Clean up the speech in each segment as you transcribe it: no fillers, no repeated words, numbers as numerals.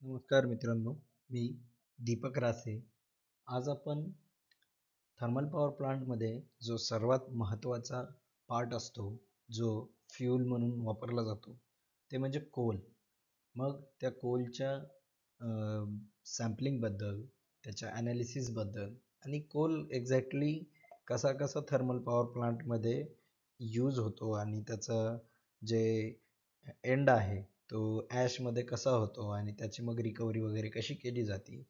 नमस्कार मित्रांनो, मी दीपक रासे. आज आपण थर्मल पॉवर प्लांटमध्ये जो सर्वात महत्त्वाचा पार्ट असतो, जो फ्यूल म्हणून वापरला जातो, ते म्हणजे कोल. मग त्या कोलच्या सॅम्पलिंगबद्दल, त्याच्या ॲनालिसिसबद्दल आणि कोल एक्झॅक्टली कसा कसा थर्मल पॉवर प्लांटमध्ये यूज होतो आणि त्याचं जे एंड आहे तो ॲशमध्ये कसा होतो आणि त्याची मग रिकव्हरी वगैरे कशी केली जाते,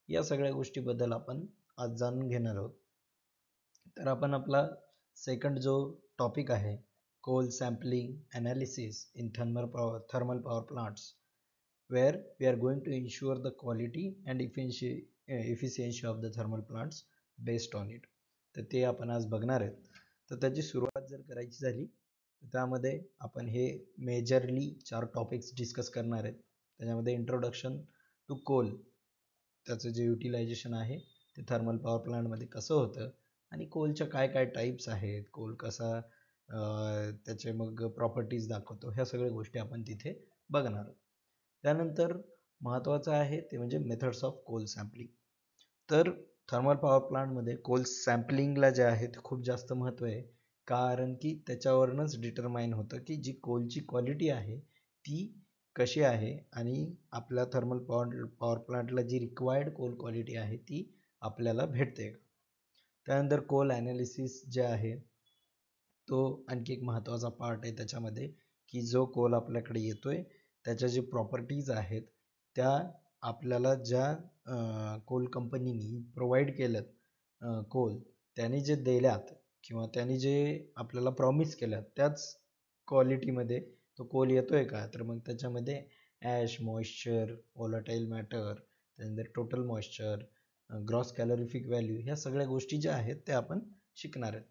या सगळ्या गोष्टीबद्दल आपण आज जाणून घेणार आहोत. तर आपण आपला सेकंड जो टॉपिक आहे, coal sampling analysis in thermal power plants, where we are going to ensure the quality and efficiency of the thermal plants based on it. तर ते आपण आज बघणार आहेत. तर त्याची सुरुवात जर करायची झाली तर त्यामध्ये आपण हे मेजरली 4 टॉपिक्स डिस्कस करणार आहेत. त्याच्यामध्ये इंट्रोडक्शन टू कोल, त्याचं जे युटिलायझेशन आहे ते थर्मल पॉवर प्लांटमध्ये कसं होतं आणि कोलच्या काय काय टाईप्स आहेत, कोल कसा त्याचे मग प्रॉपर्टीज दाखवतो, ह्या सगळ्या गोष्टी आपण तिथे बघणार आहोत. त्यानंतर महत्त्वाचं आहे ते म्हणजे मेथड्स ऑफ कोल सॅम्पलिंग. तर थर्मल पॉवर प्लांटमध्ये कोल सॅम्पलिंगला जे आहे ते खूप जास्त महत्त्व आहे, कारण की त्याच्यावरूनच डिटरमाइन होतं की जी कोलची क्वालिटी आहे ती कशी आहे आणि आपल्या थर्मल पॉवर प्लांटला जी रिक्वायर्ड कोल क्वालिटी आहे ती आपल्याला भेटते का. त्यानंतर कोल ॲनालिसिस जे आहे तो आणखी एक महत्त्वाचा पार्ट आहे त्याच्यामध्ये, की जो कोल आपल्याकडे येतोय त्याच्या जे प्रॉपर्टीज आहेत त्या आपल्याला ज्या कोल कंपनीनी प्रोव्हाइड केल्यात कोल, त्यांनी जे दिल्यात किंवा त्यांनी जे आपल्याला प्रॉमिस केल्यात त्याच क्वालिटीमध्ये तो कोल येतोय का. तर मग त्याच्यामध्ये ॲश, मॉइश्चर, व्होलाटाईल मॅटर, त्यानंतर total moisture, gross calorific value, ह्या सगळ्या गोष्टी ज्या आहेत त्या आपण शिकणार आहेत.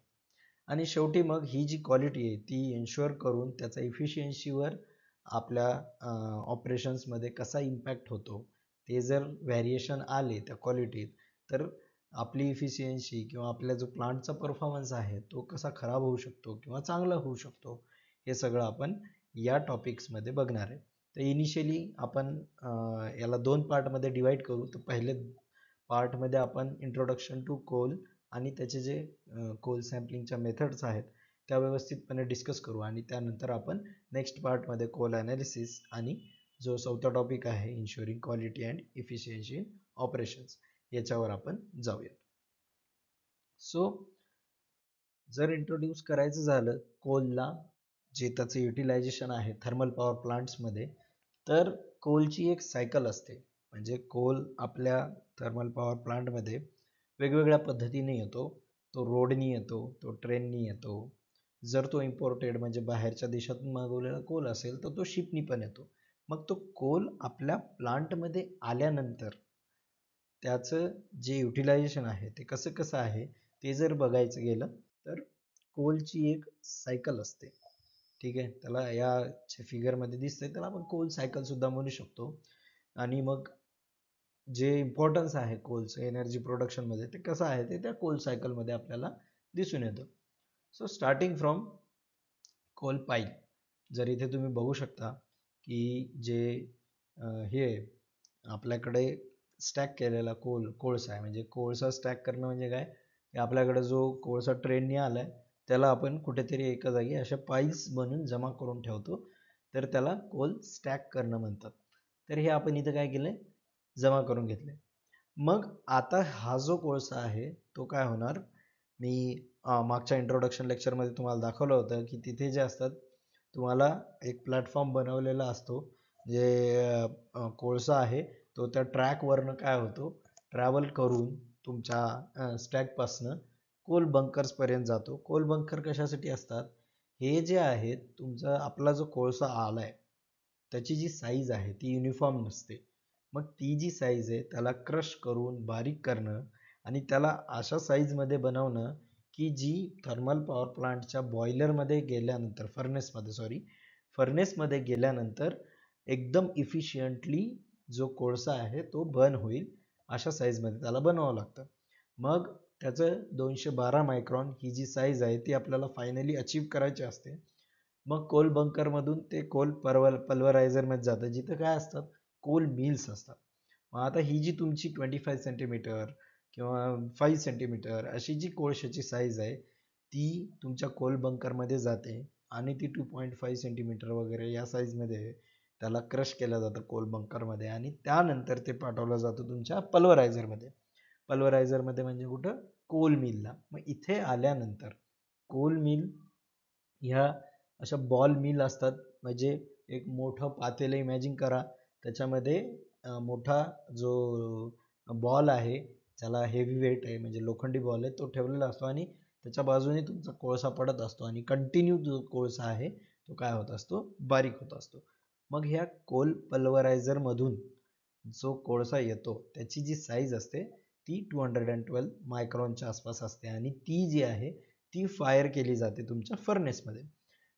आणि शेवटी मग ही जी क्वालिटी आहे ती इन्श्युअर करून त्याचा इफिशियन्सीवर आपल्या ऑपरेशन्समध्ये कसा इम्पॅक्ट होतो, ते जर व्हॅरिएशन आले त्या क्वालिटीत तर आपली इफिशियन्सी किंवा आपल्या जो प्लांटचा परफॉर्मन्स आहे तो कसा खराब होऊ शकतो किंवा चांगला होऊ शकतो, हे सगळं आपण या टॉपिक्समध्ये बघणार आहे. तर इनिशियली आपण याला 2 पार्टमध्ये डिवाईड करू. तर पहिले पार्टमध्ये आपण इंट्रोडक्शन टू कोल आणि त्याचे जे कोल सॅम्पलिंगच्या मेथड्स आहेत त्या व्यवस्थितपणे डिस्कस करू आणि त्यानंतर आपण नेक्स्ट पार्टमध्ये कोल ॲनालिसिस आणि जो चौथा टॉपिक आहे ensuring quality and efficiency in operations, याच्यावर आपण जाऊया. सो जर इंट्रोड्यूस करायचं झालं कोलला, जे त्याचं युटिलायझेशन आहे थर्मल पॉवर प्लांट्समध्ये, तर कोलची एक सायकल असते. म्हणजे कोल आपल्या थर्मल पॉवर प्लांटमध्ये वेगवेगळ्या पद्धतीने येतो. तो रोडनी येतो, तो ट्रेननी येतो. जर तो इम्पोर्टेड म्हणजे बाहेरच्या देशातून मागवलेला कोल असेल तर तो शिपनी पण येतो. मग तो कोल आपल्या प्लांटमध्ये आल्यानंतर त्याचं जे युटिलायझेशन आहे ते कसं कसं आहे ते जर बघायचं गेलं तर कोलची एक सायकल असते. ठीक आहे, त्याला या फिगरमध्ये दिसतंय त्याला आपण कोल सायकल सुद्धा म्हणू शकतो. आणि मग जे इम्पॉर्टन्स आहे कोलचं एनर्जी प्रोडक्शनमध्ये ते कसं आहे ते त्या कोल सायकलमध्ये आपल्याला दिसून येतं. सो स्टार्टिंग फ्रॉम कोल पाईल, जर इथे तुम्ही बघू शकता की जे हे आपल्याकडे स्टॅक केलेला कोळसा आहे. म्हणजे कोळसा स्टॅक करणं म्हणजे काय, की आपल्याकडे जो कोळसा ट्रेनने आला आहे त्याला आपण कुठेतरी एका जागी अशा पाईल्स बनवून जमा करून ठेवतो, तर त्याला कोल स्टॅक करणं म्हणतात. तर हे आपण इथं काय केलं, जमा करून घेतले. मग आता हा जो कोळसा आहे तो काय होणार, मी मागच्या इंट्रोडक्शन लेक्चरमध्ये तुम्हाला दाखवलं होतं की तिथे जे असतात तुम्हाला एक प्लॅटफॉर्म बनवलेला असतो, जे कोळसा आहे तो त्या ट्रॅकवरनं काय होतो, ट्रॅव्हल करून तुमच्या स्टॅकपासनं कोल बंकर्सपर्यंत जातो. कोल बंकर कशासाठी असतात, हे जे आहेत तुमचा आपला जो कोळसा आला आहे त्याची जी साईज आहे ती युनिफॉर्म नसते. मग ती जी साईज आहे त्याला क्रश करून बारीक करणं आणि त्याला अशा साईजमध्ये बनवणं की जी थर्मल पॉवर प्लांटच्या बॉयलरमध्ये गेल्यानंतर फर्नेसमध्ये गेल्यानंतर एकदम इफिशियंटली जो कोळसा आहे तो बर्न होईल, अशा साईजमध्ये त्याला बनवावं लागतं. मग त्याचं 212 मायक्रॉन ही जी साईज आहे ती आपल्याला फायनली अचीव करायची असते. मग कोल बंकरमधून ते कोल पल्वरायझरमध्ये जातं, जिथं काय असतात कोल मिल्स असतात. मग आता ही जी तुमची 25 सेंटीमीटर किंवा 5 सेंटीमीटर अशी जी कोळशाची साईज आहे ती तुमच्या कोल बंकरमध्ये जाते आणि ती 2.5 सेंटीमीटर वगैरे या साईजमध्ये त्याला क्रश केलं जातं कोल बंकरमध्ये आणि त्यानंतर ते पाठवलं जातं तुमच्या पल्वरायझरमध्ये. पल्वरायझरमध्ये म्हणजे कुठं? कोल मिलला. मग इथे आल्यानंतर कोल मिल ह्या अशा बॉल मिल असतात. म्हणजे एक मोठं पातेलं इमॅजिन करा, त्याच्यामध्ये मोठा जो बॉल आहे ज्याला हेवी वेट आहे म्हणजे लोखंडी बॉल आहे तो ठेवलेला असतो आणि त्याच्या बाजूने तुमचा कोळसा पडत असतो आणि कंटिन्यू जो कोळसा आहे तो काय होत असतो? बारीक होत असतो. मग ह्या कोल पल्वरायझरमधून जो कोळसा येतो त्याची जी साईज असते ती 212 मायक्रॉनच्या आसपास असते आणि ती जी आहे ती फायर केली जाते तुमच्या फर्नेसमध्ये.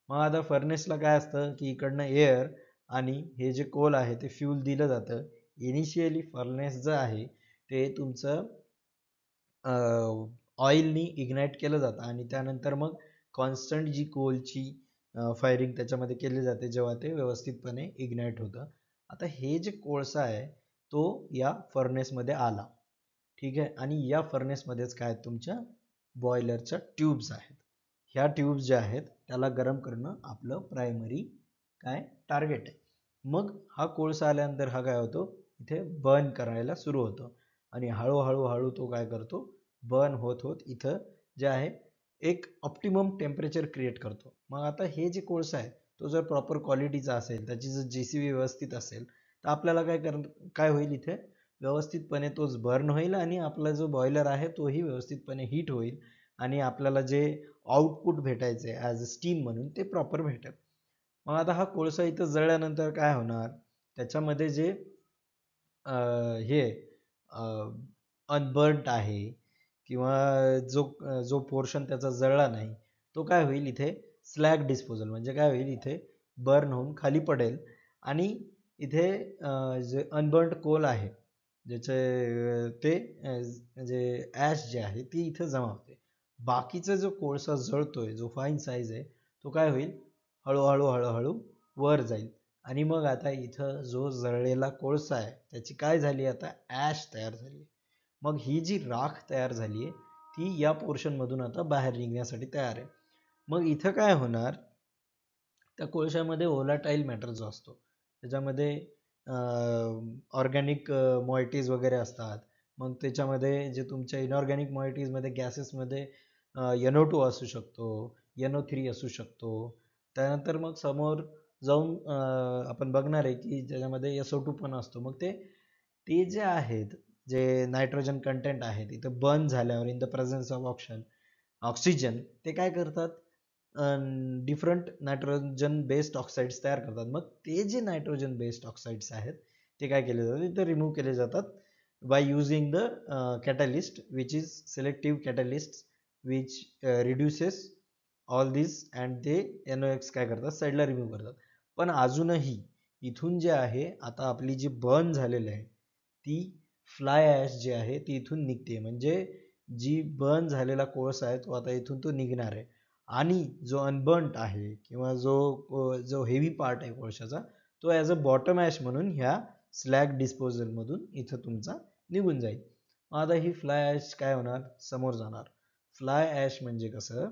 मग आता फर्नेसला काय असतं की इकडनं एअर आणि हे जे कोल आहे ते फ्यूल दिलं जातं. इनिशियली फर्नेस जे आहे ते तुमचं ऑइलनी इग्नाईट केलं जातं आणि त्यानंतर मग कॉन्स्टंट जी कोलची फायरिंग त्याच्यामध्ये केली जाते जेव्हा ते व्यवस्थितपणे इग्नाईट होतं. आता हे जे कोळसा आहे तो या फर्नेसमध्ये आला, ठीक आहे, आणि या फर्नेसमध्येच काय तुमच्या बॉयलरच्या ट्यूब्स आहेत. ह्या ट्यूब्स ज्या आहेत त्याला गरम करणं आपलं प्रायमरी काय टार्गेट आहे. मग हा कोळसा आल्यानंतर हा काय होतो? इथे बर्न करायला सुरू होतो आणि हळूहळू तो काय करतो? बर्न होत होत इथं जे आहे एक ऑप्टिमम टेम्परेचर क्रिएट करतो. मग आता हे जे कोळसा आहे तो जर प्रॉपर क्वालिटीचा असेल, त्याची जर JCB व्यवस्थित असेल तर आपल्याला काय होईल इथे व्यवस्थितपणे तोच बर्न होईल आणि आपला जो बॉयलर आहे तोही व्यवस्थितपणे हीट होईल आणि आपल्याला जे आउटपुट भेटायचे ॲज अ स्टीम म्हणून ते प्रॉपर भेटेल. मग आता हा कोळसा इथं जळल्यानंतर काय होणार? त्याच्यामध्ये जे हे अनबर्न्ट आहे किंवा जो पोर्शन त्याचा जळला नाही तो काय होईल इथे स्लॅग डिस्पोजल म्हणजे काय होईल इथे बर्न होऊन खाली पडेल आणि इथे जे अनबर्न्ड कोल आहे ज्याचे ते म्हणजे ॲश जे आहे ती इथे जमा होते. बाकीचा जो कोळसा जळतोय जो फाईन साईज आहे तो काय होईल हळूहळू वर जाईल आणि मग आता इथं जो जळलेला कोळसा आहे त्याची काय झाली आता ॲश तयार झाली. मग ही जी राख तयार झाली आहे ती या पोर्शनमधून आता बाहेर निघण्यासाठी तयार आहे. मग इथं काय होणार? त्या कोळशामध्ये व्होलाटाईल मॅटर जो असतो त्याच्यामध्ये ऑर्गॅनिक मॉइटीज वगैरे असतात. मग त्याच्यामध्ये जे तुमच्या इनऑर्गॅनिक मॉइटीजमध्ये गॅसेसमध्ये NO2 असू शकतो, NO3 असू शकतो. त्यानंतर मग समोर जाऊन आपण बघणार आहे की ज्याच्यामध्ये SO2 पण असतो. मग ते जे आहेत जे नायट्रोजन कंटेंट आहे तिथं बर्न झाल्यावर in the presence of oxygen ते काय करतात? डिफरंट नायट्रोजन बेस्ड ऑक्साईड्स तयार करतात. मग ते जे नायट्रोजन बेस्ड ऑक्साईड्स आहेत ते काय केले जातात? ते रिमूव्ह केले जातात by using the catalyst which is selective catalyst which reduces all this and ते NOx काय करतात? साईडला रिमूव्ह करतात. पण अजूनही इथून जे आहे आता आपली जी बर्न झालेली आहे ती फ्लाय ॲश जी आहे ती इथून निघते. म्हणजे जी बर्न झालेला कोळसा आहे तो आता इथून तो निघणार आहे आणि जो अनबर्न्ट आहे किंवा जो हेवी पार्ट आहे कोळशाचा तो ॲज अ बॉटम ॲश म्हणून ह्या स्लॅग डिस्पोजलमधून इथं तुमचा निघून जाईल. आता ही फ्लाय ॲश काय होणार? समोर जाणार. फ्लाय ॲश म्हणजे कसं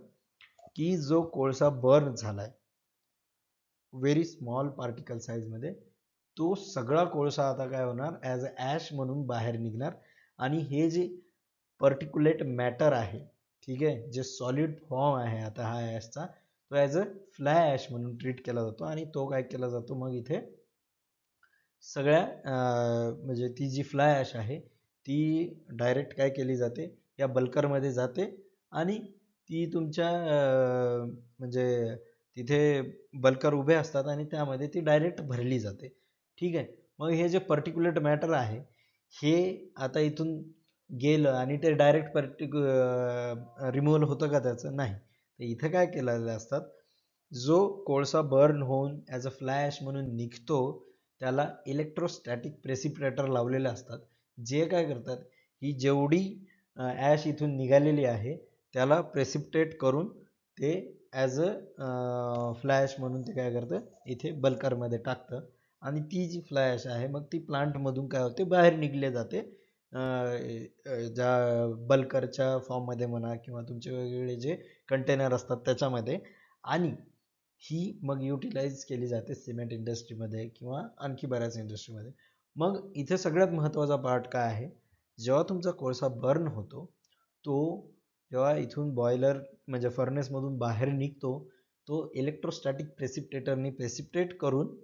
की जो कोळसा बर्न झालाय व्हेरी स्मॉल पार्टिकल साईजमध्ये तो सगळा कोळसा आता काय होणार? ॲज अ ॲश म्हणून बाहेर निघणार आणि हे जे पर्टिक्युलेट मॅटर आहे, ठीक आहे, जे सॉलिड फॉर्म आहे आता हा ॲशचा तो ॲज अ फ्लाय ॲश म्हणून ट्रीट केला जातो आणि तो काय केला जातो मग इथे सगळ्या म्हणजे ती जी फ्लाय ॲश आहे ती डायरेक्ट काय केली जाते या बल्करमध्ये जाते आणि ती तुमच्या म्हणजे तिथे बल्कर उभे असतात आणि त्यामध्ये ती डायरेक्ट भरली जाते, ठीक आहे. मग हे जे पर्टिक्युलेट मॅटर आहे हे आता इथून गेलं आणि ते डायरेक्ट रिमूव्हल होतं का त्याचं? नाही. तर इथं काय केलेलं असतात जो कोळसा बर्न होऊन ॲज अ फ्लॅश म्हणून निघतो त्याला इलेक्ट्रोस्टॅटिक प्रेसिपिटेटर लावलेले असतात जे काय करतात ही जेवढी ॲश इथून निघालेली आहे त्याला प्रेसिपिटेट करून ते ॲज अ फ्लॅश म्हणून ते काय करतं इथे बल्करमध्ये टाकतं आणि ती जी फ्लाय ॲश आहे मग ती प्लांटमधून काय होते बाहेर निघले जाते, ज्या बल्करच्या फॉर्ममध्ये म्हणा किंवा तुमचे वेगवेगळे जे कंटेनर असतात त्याच्यामध्ये, आणि ही मग युटिलाइज केली जाते सिमेंट इंडस्ट्रीमध्ये किंवा आणखी बऱ्याच इंडस्ट्रीमध्ये. मग इथे सगळ्यात महत्त्वाचा पार्ट काय आहे, जेव्हा तुमचा कोळसा बर्न होतो तो जेव्हा इथून बॉयलर म्हणजे फर्नेसमधून बाहेर निघतो, तो इलेक्ट्रोस्टॅटिक प्रेसिपिटेटरनी प्रेसिपिटेट करून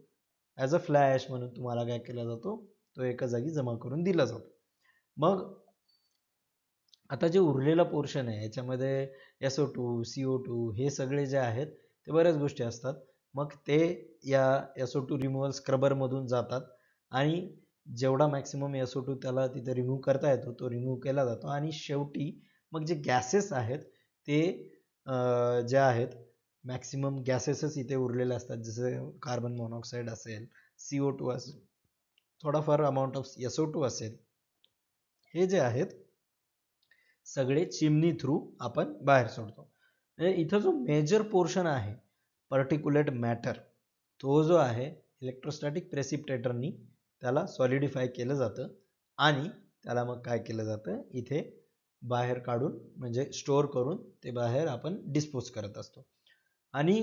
ॲज अ फ्लाय ॲश म्हणून तुम्हाला काय केला जातो, तो एका जागी जमा करून दिला जातो. मग आता जे उरलेला पोर्शन आहे याच्यामध्ये SO2 CO2 हे सगळे जे आहेत ते बऱ्याच गोष्टी असतात. मग ते या SO2 रिमूव्हल स्क्रबरमधून जातात आणि जेवढा मॅक्सिमम SO2 त्याला तिथे रिमूव्ह करता येतो तो रिमूव्ह केला जातो, आणि शेवटी मग जे गॅसेस आहेत ते जे आहेत मॅक्सिमम गॅसेसच इथे उरलेले असतात, जसे कार्बन मोनॉक्साईड असेल, CO2 असेल, थोडाफार अमाऊंट ऑफ SO2 असेल, हे जे आहेत सगळे चिमनी थ्रू आपण बाहेर सोडतो. म्हणजे इथं जो मेजर पोर्शन आहे पर्टिक्युलेट मॅटर, तो जो आहे इलेक्ट्रोस्टॅटिक प्रेसिपिटेटरनी त्याला सॉलिडिफाय केलं जातं आणि त्याला मग काय केलं जातं इथे बाहेर काढून म्हणजे स्टोअर करून ते बाहेर आपण डिस्पोज करत असतो. आणि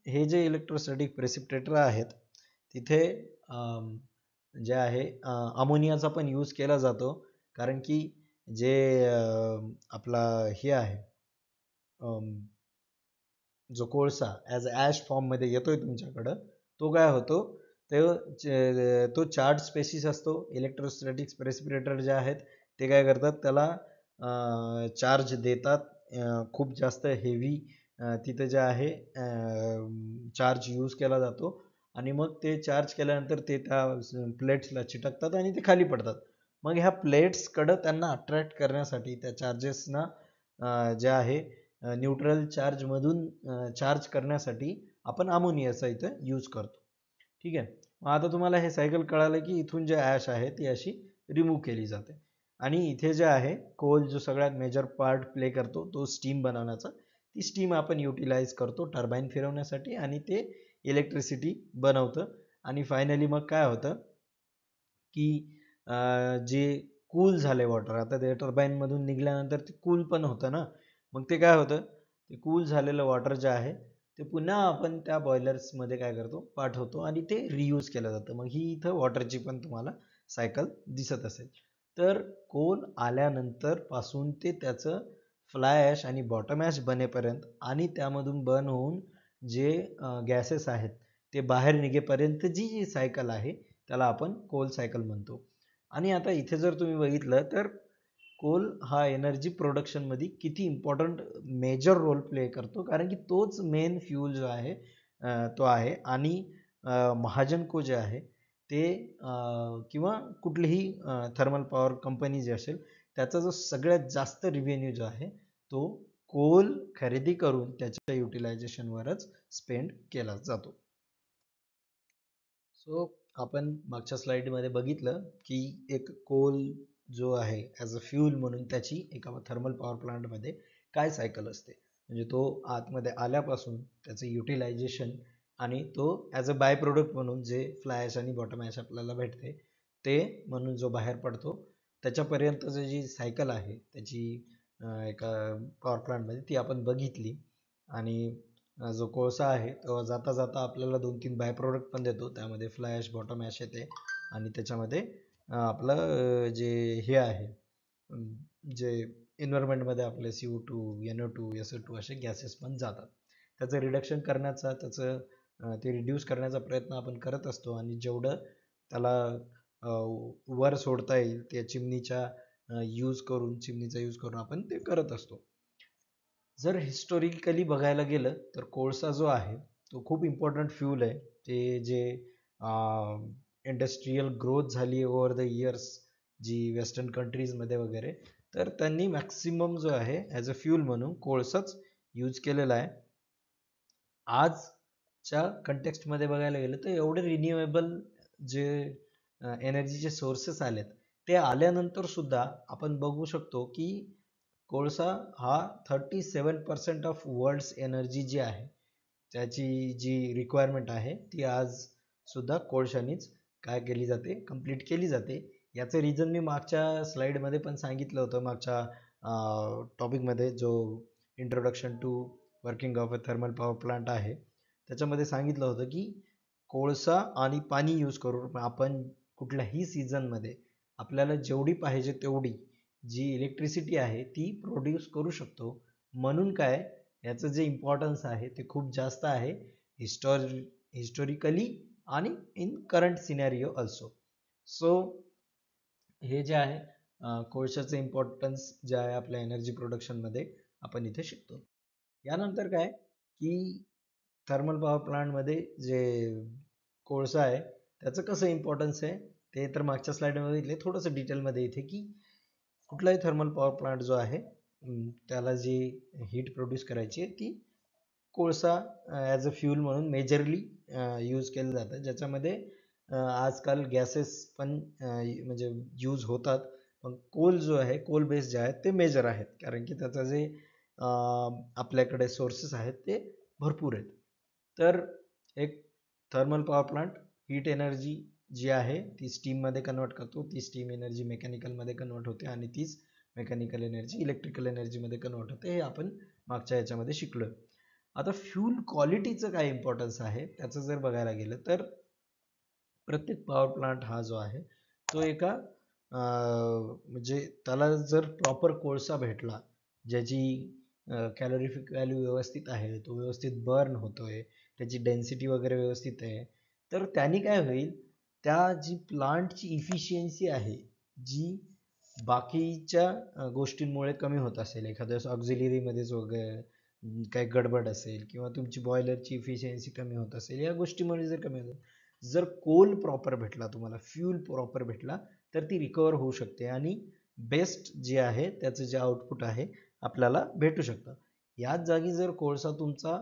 हे जे इलेक्ट्रोस्टॅटिक प्रेसिपिटेटर आहेत तिथे जे आहे अमोनियाचा पण यूज केला जातो, कारण की जे आपला हे आहे जो कोळसा ॲज ॲश फॉर्ममध्ये येतोय तुमच्याकडं, तो काय होतो तो चार्ज स्पेसिस असतो. इलेक्ट्रोस्टॅटिक प्रेसिपिटेटर जे आहेत ते काय करतात, त्याला चार्ज देतात, खूप जास्त हेवी तिथे जे आहे चार्ज यूज केला जातो, आणि मग ते चार्ज केल्यानंतर ते त्या प्लेट्सला चिटकतात आणि ते खाली पडतात. मग ह्या प्लेट्सकडं त्यांना अट्रॅक्ट करण्यासाठी त्या चार्जेसना जे आहे न्यूट्रल चार्जमधून चार्ज करण्यासाठी आपण अमोनियाचा इथं यूज करतो. ठीक आहे. मग आता तुम्हाला हे सायकल कळालं की इथून जे ॲश आहे ती अशी रिमूव्ह केली जाते, आणि इथे जे आहे कोल जो सगळ्यात मेजर पार्ट प्ले करतो तो स्टीम बनवण्याचा, ती स्टीम आपण युटिलाइज करतो टर्बाईन फिरवण्यासाठी आणि ते इलेक्ट्रिसिटी बनवतं. आणि फायनली मग काय होतं की जे कूल झाले वॉटर, आता ते टर्बाईनमधून निघाल्यानंतर ते कूल पण होतं ना, मग ते काय होतं, ते कूल झालेलं वॉटर जे आहे ते पुन्हा आपण त्या बॉयलर्समध्ये काय करतो पाठवतो आणि ते रियूज केलं जातं. मग ही इथं वॉटरची पण तुम्हाला सायकल दिसत असेल. तर कोल आल्यानंतर पासून ते त्याचं फ्लाय ॲश आणि बॉटम ॲश बनेपर्यंत आणि त्यामधून बर्न होऊन जे गॅसेस आहेत ते बाहेर निघेपर्यंत जी जी सायकल आहे त्याला आपण कोल सायकल म्हणतो. आणि आता इथे जर तुम्ही बघितलं तर कोल हा एनर्जी प्रोडक्शनमध्ये किती इम्पॉर्टंट मेजर रोल प्ले करतो, कारण की तोच मेन फ्यूल जो आहे तो आहे. आणि महाजनको जे आहे ते किंवा कुठलीही थर्मल पॉवर कंपनी जी असेल त्याचा जो सगळ्यात जास्त रिव्हेन्यू जो आहे तो कोल खरेदी करून त्याच्या युटिलायझेशनवरच स्पेंड केला जातो. सो आपण मागच्या स्लाइडमध्ये बघितलं की एक कोल जो आहे ॲज अ फ्यूल म्हणून त्याची एका थर्मल पॉवर प्लांटमध्ये काय सायकल असते, म्हणजे तो आतमध्ये आल्यापासून त्याचं युटिलायझेशन आणि तो ॲज अ बाय प्रोडक्ट म्हणून जे फ्लाय ॲश आणि बॉटम ॲश आपल्याला भेटते ते म्हणून जो बाहेर पडतो त्याच्यापर्यंतचं जी सायकल आहे त्याची एका पॉवर प्लांटमध्ये ती आपण बघितली. आणि जो कोळसा आहे तो जाता जाता आपल्याला 2-3 बाय प्रोडक्ट पण देतो, त्यामध्ये फ्लाय ॲश बॉटम ॲश येते आणि त्याच्यामध्ये आपलं जे हे आहे जे एन्व्हायरमेंटमध्ये आपले CO2 NO2 SO2 असे गॅसेस पण जातात. त्याचं रिडक्शन करण्याचा ते रिड्यूस करण्याचा प्रयत्न आपण करत असतो, आणि जेवढं त्याला वर सोडता येईल त्या चिमणीचा यूज करून आपण ते करत असतो. जर हिस्टॉरिकली बघायला गेलं तर कोळसा जो आहे तो खूप इम्पॉर्टंट फ्यूल आहे. ते जे इंडस्ट्रीयल ग्रोथ झाली ओव्हर द इयर्स जी वेस्टर्न कंट्रीजमध्ये वगैरे, तर त्यांनी मॅक्सिमम जो आहे ॲज अ फ्यूल म्हणून कोळसाच यूज केलेला आहे. आजच्या कंटेक्स्टमध्ये बघायला गेलं तर एवढे रिन्युएबल जे एनर्जीचे सोर्सेस आलेत ते आल्यानंतर सुद्धा आपण बघू शकतो की कोळसा हा 37% ऑफ वर्ल्ड्स एनर्जी जी आहे त्याची जी रिक्वायरमेंट आहे ती आज सुद्धा कोळशानीच काय केली जाते, कंप्लीट केली जाते. याचं रिझन मी मागच्या स्लाईडमध्ये पण सांगितलं होतं, मागच्या टॉपिकमध्ये जो introduction to working of a thermal power plant आहे त्याच्यामध्ये सांगितलं होतं की कोळसा आणि पाणी यूज करून आपण कुठल्याही सीझनमध्ये आपल्याला जेवढी पाहिजे तेवढी जी इलेक्ट्रिसिटी आहे ती प्रोड्यूस करू शकतो. म्हणून काय याचं जे इम्पॉर्टन्स आहे ते खूप जास्त आहे हिस्टॉरिकली आणि in current scenario also. So हे जे आहे कोळशाचं इम्पॉर्टन्स जे आहे आपल्या एनर्जी प्रोडक्शनमध्ये आपण इथे शिकतो. यानंतर काय की थर्मल पॉवर प्लांटमध्ये जे कोळसा आहे त्याचं कसं इम्पॉर्टन्स आहे ते तर मागच्या स्लाइडमध्ये दिले, थोडंसं डिटेलमध्ये इथे की कुठलाही थर्मल पॉवर प्लांट जो आहे त्याला जी हीट प्रोड्यूस करायची आहे ती कोळसा ॲज अ फ्यूल म्हणून मेजरली यूज केलं जातं, ज्याच्यामध्ये आजकाल गॅसेस पण म्हणजे यूज होतात. पण कोल जो आहे कोल बेस जे आहेत ते मेजर आहेत, कारण की त्याचं जे आपल्याकडे सोर्सेस आहेत ते भरपूर आहेत. तर एक thermal power plant heat energy जी आहे ती स्टीममध्ये कन्वर्ट करतो, ती स्टीम एनर्जी मेकॅनिकलमध्ये कन्वर्ट होते आणि तीच मेकॅनिकल एनर्जी इलेक्ट्रिकल एनर्जीमध्ये कन्वर्ट होते. हे आपण मागच्या याच्यामध्ये शिकलो. आता फ्यूल क्वालिटीचं काय इम्पॉर्टन्स आहे त्याचं जर बघायला गेलं तर प्रत्येक पॉवर प्लांट हा जो आहे तो एका म्हणजे त्याला जर प्रॉपर कोळसा भेटला ज्याची कॅलोरिफिक व्हॅल्यू व्यवस्थित आहे, तो व्यवस्थित बर्न होतोय, त्याची डेन्सिटी वगैरे व्यवस्थित आहे, तर त्यांनी काय होईल त्या जी प्लांटची इफिशियन्सी आहे जी बाकीच्या गोष्टींमुळे कमी होत असेल, एखाद्या ऑक्झिलरीमध्येच वगैरे काही गडबड असेल किंवा तुमची बॉयलरची इफिशियन्सी कमी होत असेल, या गोष्टीमुळे जर कमी होत, जर कोल प्रॉपर भेटला तुम्हाला, फ्यूल प्रॉपर भेटला तर ती रिकवर होऊ शकते आणि बेस्ट जे आहे त्याचं जे आउटपुट आहे आपल्याला भेटू शकतं. याच जागी जर कोळसा तुमचा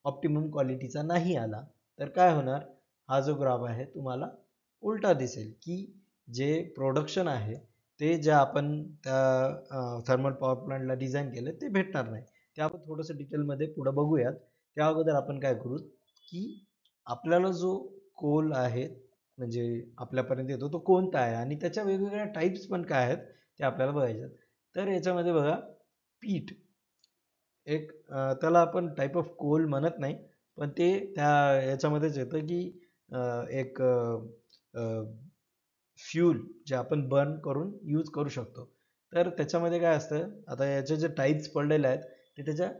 ऑप्टिमम क्वालिटीचा नाही आला तर काय होणार, हा जो ग्राफ आहे तुम्हाला उलटा दिसेल की जे प्रोडक्शन आहे ते जे आपण त्या थर्मल पॉवर प्लांटला डिझाईन केलं ते भेटणार नाही. ते आपण थोडंसं डिटेलमध्ये पुढे बघूयात. त्या अगोदर आपण काय करू की आपल्याला जो कोल आहे म्हणजे आपल्यापर्यंत येतो तो कोणता आहे आणि त्याच्या वेगवेगळ्या टाईप्स पण काय आहेत ते आपल्याला बघायचं. तर याच्यामध्ये बघा पीठ एक त्याला आपण टाईप ऑफ कोल म्हणत नाही, पण ते त्या याच्यामध्येच येतं की एक फ्यूल जे आपण बर्न करून यूज करू शकतो. तर त्याच्यामध्ये काय असतं, आता याचे जे टाईप्स पडलेले आहेत ते त्याच्या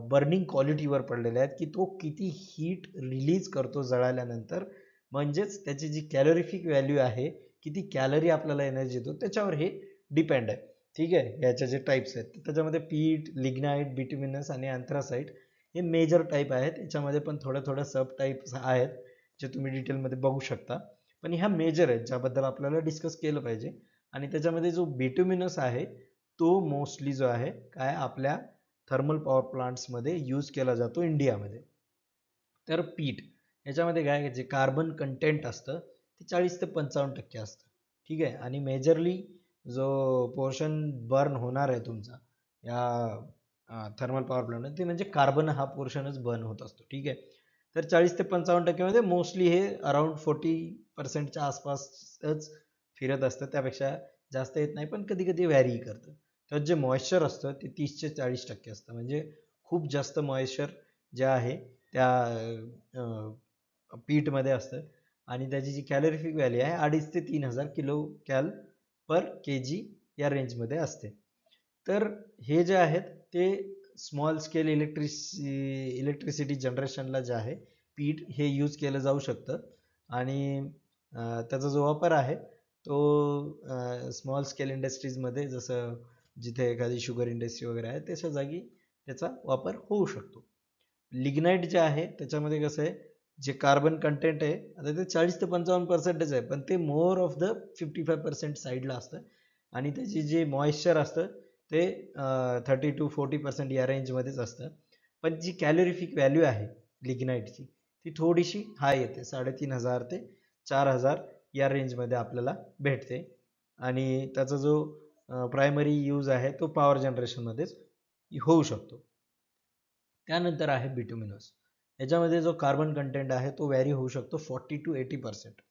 बर्निंग क्वालिटीवर पडलेले आहेत की तो किती हीट रिलीज करतो जळाल्यानंतर, म्हणजेच त्याची जी कॅलोरिफिक व्हॅल्यू आहे, किती कॅलरी आपल्याला एनर्जी देतो त्याच्यावर हे डिपेंड आहे. ठीक आहे, याचे जे टाईप्स आहेत त्याच्यामध्ये पीठ, लिग्नाइट, बिट्युमिनस आणि अँथ्रासाइट हे मेजर टाईप आहेत. याच्यामध्ये पण थोड्या सब टाईप्स आहेत जे तुम्ही डिटेलमध्ये बघू शकता, पण ह्या मेजर आहेत ज्याबद्दल आपल्याला डिस्कस केलं पाहिजे. आणि त्याच्यामध्ये जो बिट्युमिनस आहे तो मोस्टली जो आहे काय आपल्या थर्मल पॉवर प्लांट्समध्ये यूज केला जातो इंडियामध्ये. तर पीठ याच्यामध्ये काय जे कार्बन कंटेंट असतं ते 40 ते 55% असतं. ठीक आहे, आणि मेजरली जो पोर्शन बर्न होणार आहे तुमचा या थर्मल पॉवर प्लांट ते म्हणजे कार्बन हा पोर्शनच बर्न होत असतो. ठीक आहे, तर 40 ते 55% मध्ये मोस्टली हे अराउंड 40%च्या आसपासच फिरत असतं, त्यापेक्षा जास्त येत नाही, पण कधी कधी व्हॅरी करतं. तर जे मॉइश्चर असतं ते 30 ते 40% असतं, म्हणजे खूप जास्त मॉइश्चर जे आहे त्या पीठमध्ये असतं आणि त्याची जी कॅलोरिफिक व्हॅल्यू आहे 2,500 ते 3,000 किलो कॅल पर के जी या रेंजमध्ये असते. तर हे जे आहेत ते स्मॉल स्केल इलेक्ट्रिसिटी जनरेशनला जे आहे पीठ हे यूज केलं जाऊ शकतं आणि त्याचा जो वापर आहे तो स्मॉल स्केल इंडस्ट्रीजमध्ये जसं जिथे एखादी शुगर इंडस्ट्री वगैरे आहे त्याच्या जागी त्याचा वापर होऊ शकतो. लिग्नाइट जे आहे त्याच्यामध्ये कसं आहे, जे कार्बन कंटेंट आहे आता ते 40 ते 55% आहे, पण ते मोर ऑफ द 55% साईडला असतं आणि त्याची जे मॉइश्चर असतं ते 30 to 40% या रेंजमध्येच असतं. पण जी कॅलोरिफिक व्हॅल्यू आहे लिग्नाइटची ती थोडीशी हाय येते, 3,500 ते 4,000 या रेंजमध्ये आपल्याला भेटते आणि त्याचा जो प्रायमरी यूज आहे तो पॉवर जनरेशनमध्येच होऊ शकतो. त्यानंतर आहे बिट्युमिनस. ह्याच्यामध्ये जो कार्बन कंटेंट आहे तो व्हॅरी होऊ शकतो 40 to 80%.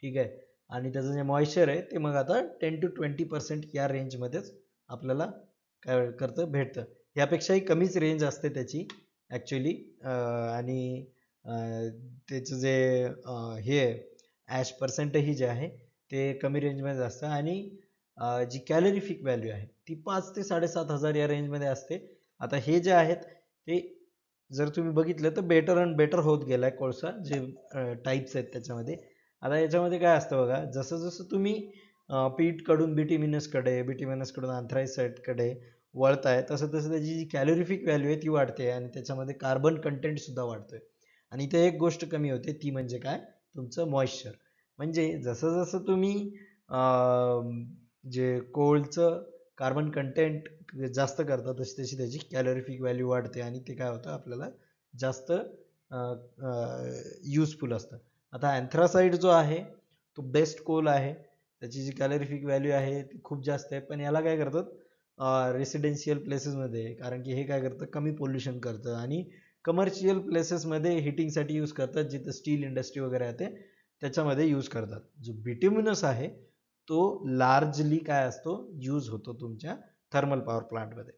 ठीक आहे. आणि त्याचं जे मॉइश्चर आहे ते मग आता 10 to 20% या रेंजमध्येच आपल्याला काय करतं भेटतं. यापेक्षाही कमीच रेंज असते त्याची ॲक्च्युली. आणि त्याचं जे हे ॲश पर्सेंटही जे आहे ते कमी रेंजमध्ये असतं. आणि जी कॅलरीफिक व्हॅल्यू आहे ती 5 ते 7,500 या रेंजमध्ये असते. आता हे जे आहेत ते जर तुम्ही बघितलं तर बेटर अँड बेटर होत गेलाय कोळसा, जे टाईप्स आहेत त्याच्यामध्ये. आता याच्यामध्ये काय असतं बघा, जसं जसं तुम्ही पीठकडून बिटिमिनसकडून अँथ्रासाईटकडे वळताय तसं तसं त्याची जी कॅलोरिफिक व्हॅल्यू आहे ती वाढते आणि त्याच्यामध्ये कार्बन कंटेंट सुद्धा वाढतोय. आणि इथे एक गोष्ट कमी होते ती म्हणजे काय, तुमचं मॉइश्चर. म्हणजे जसं जसं तुम्ही जे कोळचं कार्बन कंटेंट जास्त करता तशी तशी त्याची कॅलोरिफिक व्हॅल्यू वाढते आणि ते काय होतं आपल्याला जास्त युजफुल असतं. आता अँथ्रासाईड जो आहे तो बेस्ट कोल आहे, त्याची जी कॅलोरिफिक व्हॅल्यू आहे ती खूप जास्त आहे. पण याला काय करतात रेसिडेन्शियल प्लेसेसमध्ये, कारण की हे काय करतं कमी पोल्युशन करतं आणि कमर्शियल प्लेसेसमध्ये हिटिंगसाठी यूज करतात, जिथं स्टील इंडस्ट्री वगैरे आहे त्याच्यामध्ये यूज करतात. जो बिट्युमिनस आहे तो लार्जली काय असतो यूज होतो तुमच्या थर्मल पॉवर प्लांटमध्ये.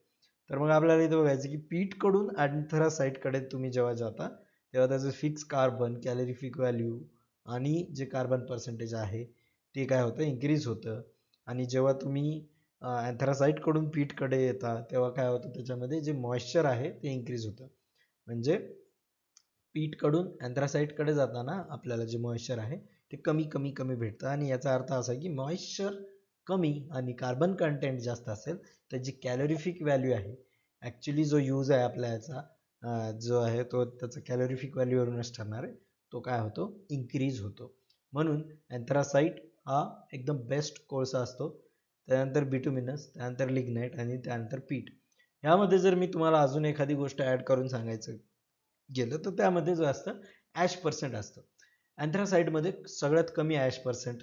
तर मग आपल्याला इथं बघायचं की पीठकडून अँथ्रासाईटकडे तुम्ही जेव्हा जाता तेव्हा त्याचं फिक्स कार्बन कॅलरीफिक व्हॅल्यू आणि जे कार्बन पर्सेंटेज आहे ते काय होतं इन्क्रीज होतं. आणि जेव्हा तुम्ही अँथ्रासाईटकडून पीठकडे येता तेव्हा काय होतं त्याच्यामध्ये जे मॉइश्चर आहे ते इन्क्रीज होतं. म्हणजे पीठकडून अँथ्रासाईटकडे जाताना आपल्याला जे मॉइश्चर आहे ते कमी कमी कमी भेटतं. आणि याचा अर्थ असा की मॉइश्चर कमी आणि कार्बन कंटेंट जास्त असेल तर जी कॅलोरिफिक व्हॅल्यू आहे ॲक्च्युली जो यूज आहे आपल्या याचा जो आहे तो त्याचा कॅलोरिफिक व्हॅल्यूवरूनच ठरणार आहे, तो काय होतो इन्क्रीज होतो. म्हणून अँथ्रासाईट हा एकदम बेस्ट कोळसा असतो. त्यानंतर बिटुमिनस, त्यानंतर लिग्नाईट आणि त्यानंतर पीठ. यामध्ये जर मी तुम्हाला अजून एखादी गोष्ट ॲड करून सांगायचं गेलं तर त्यामध्ये जो असतं ॲश पर्सेंट असतं. अँथ्रासाईडमध्ये सगळ्यात कमी ॲश पर्सेंट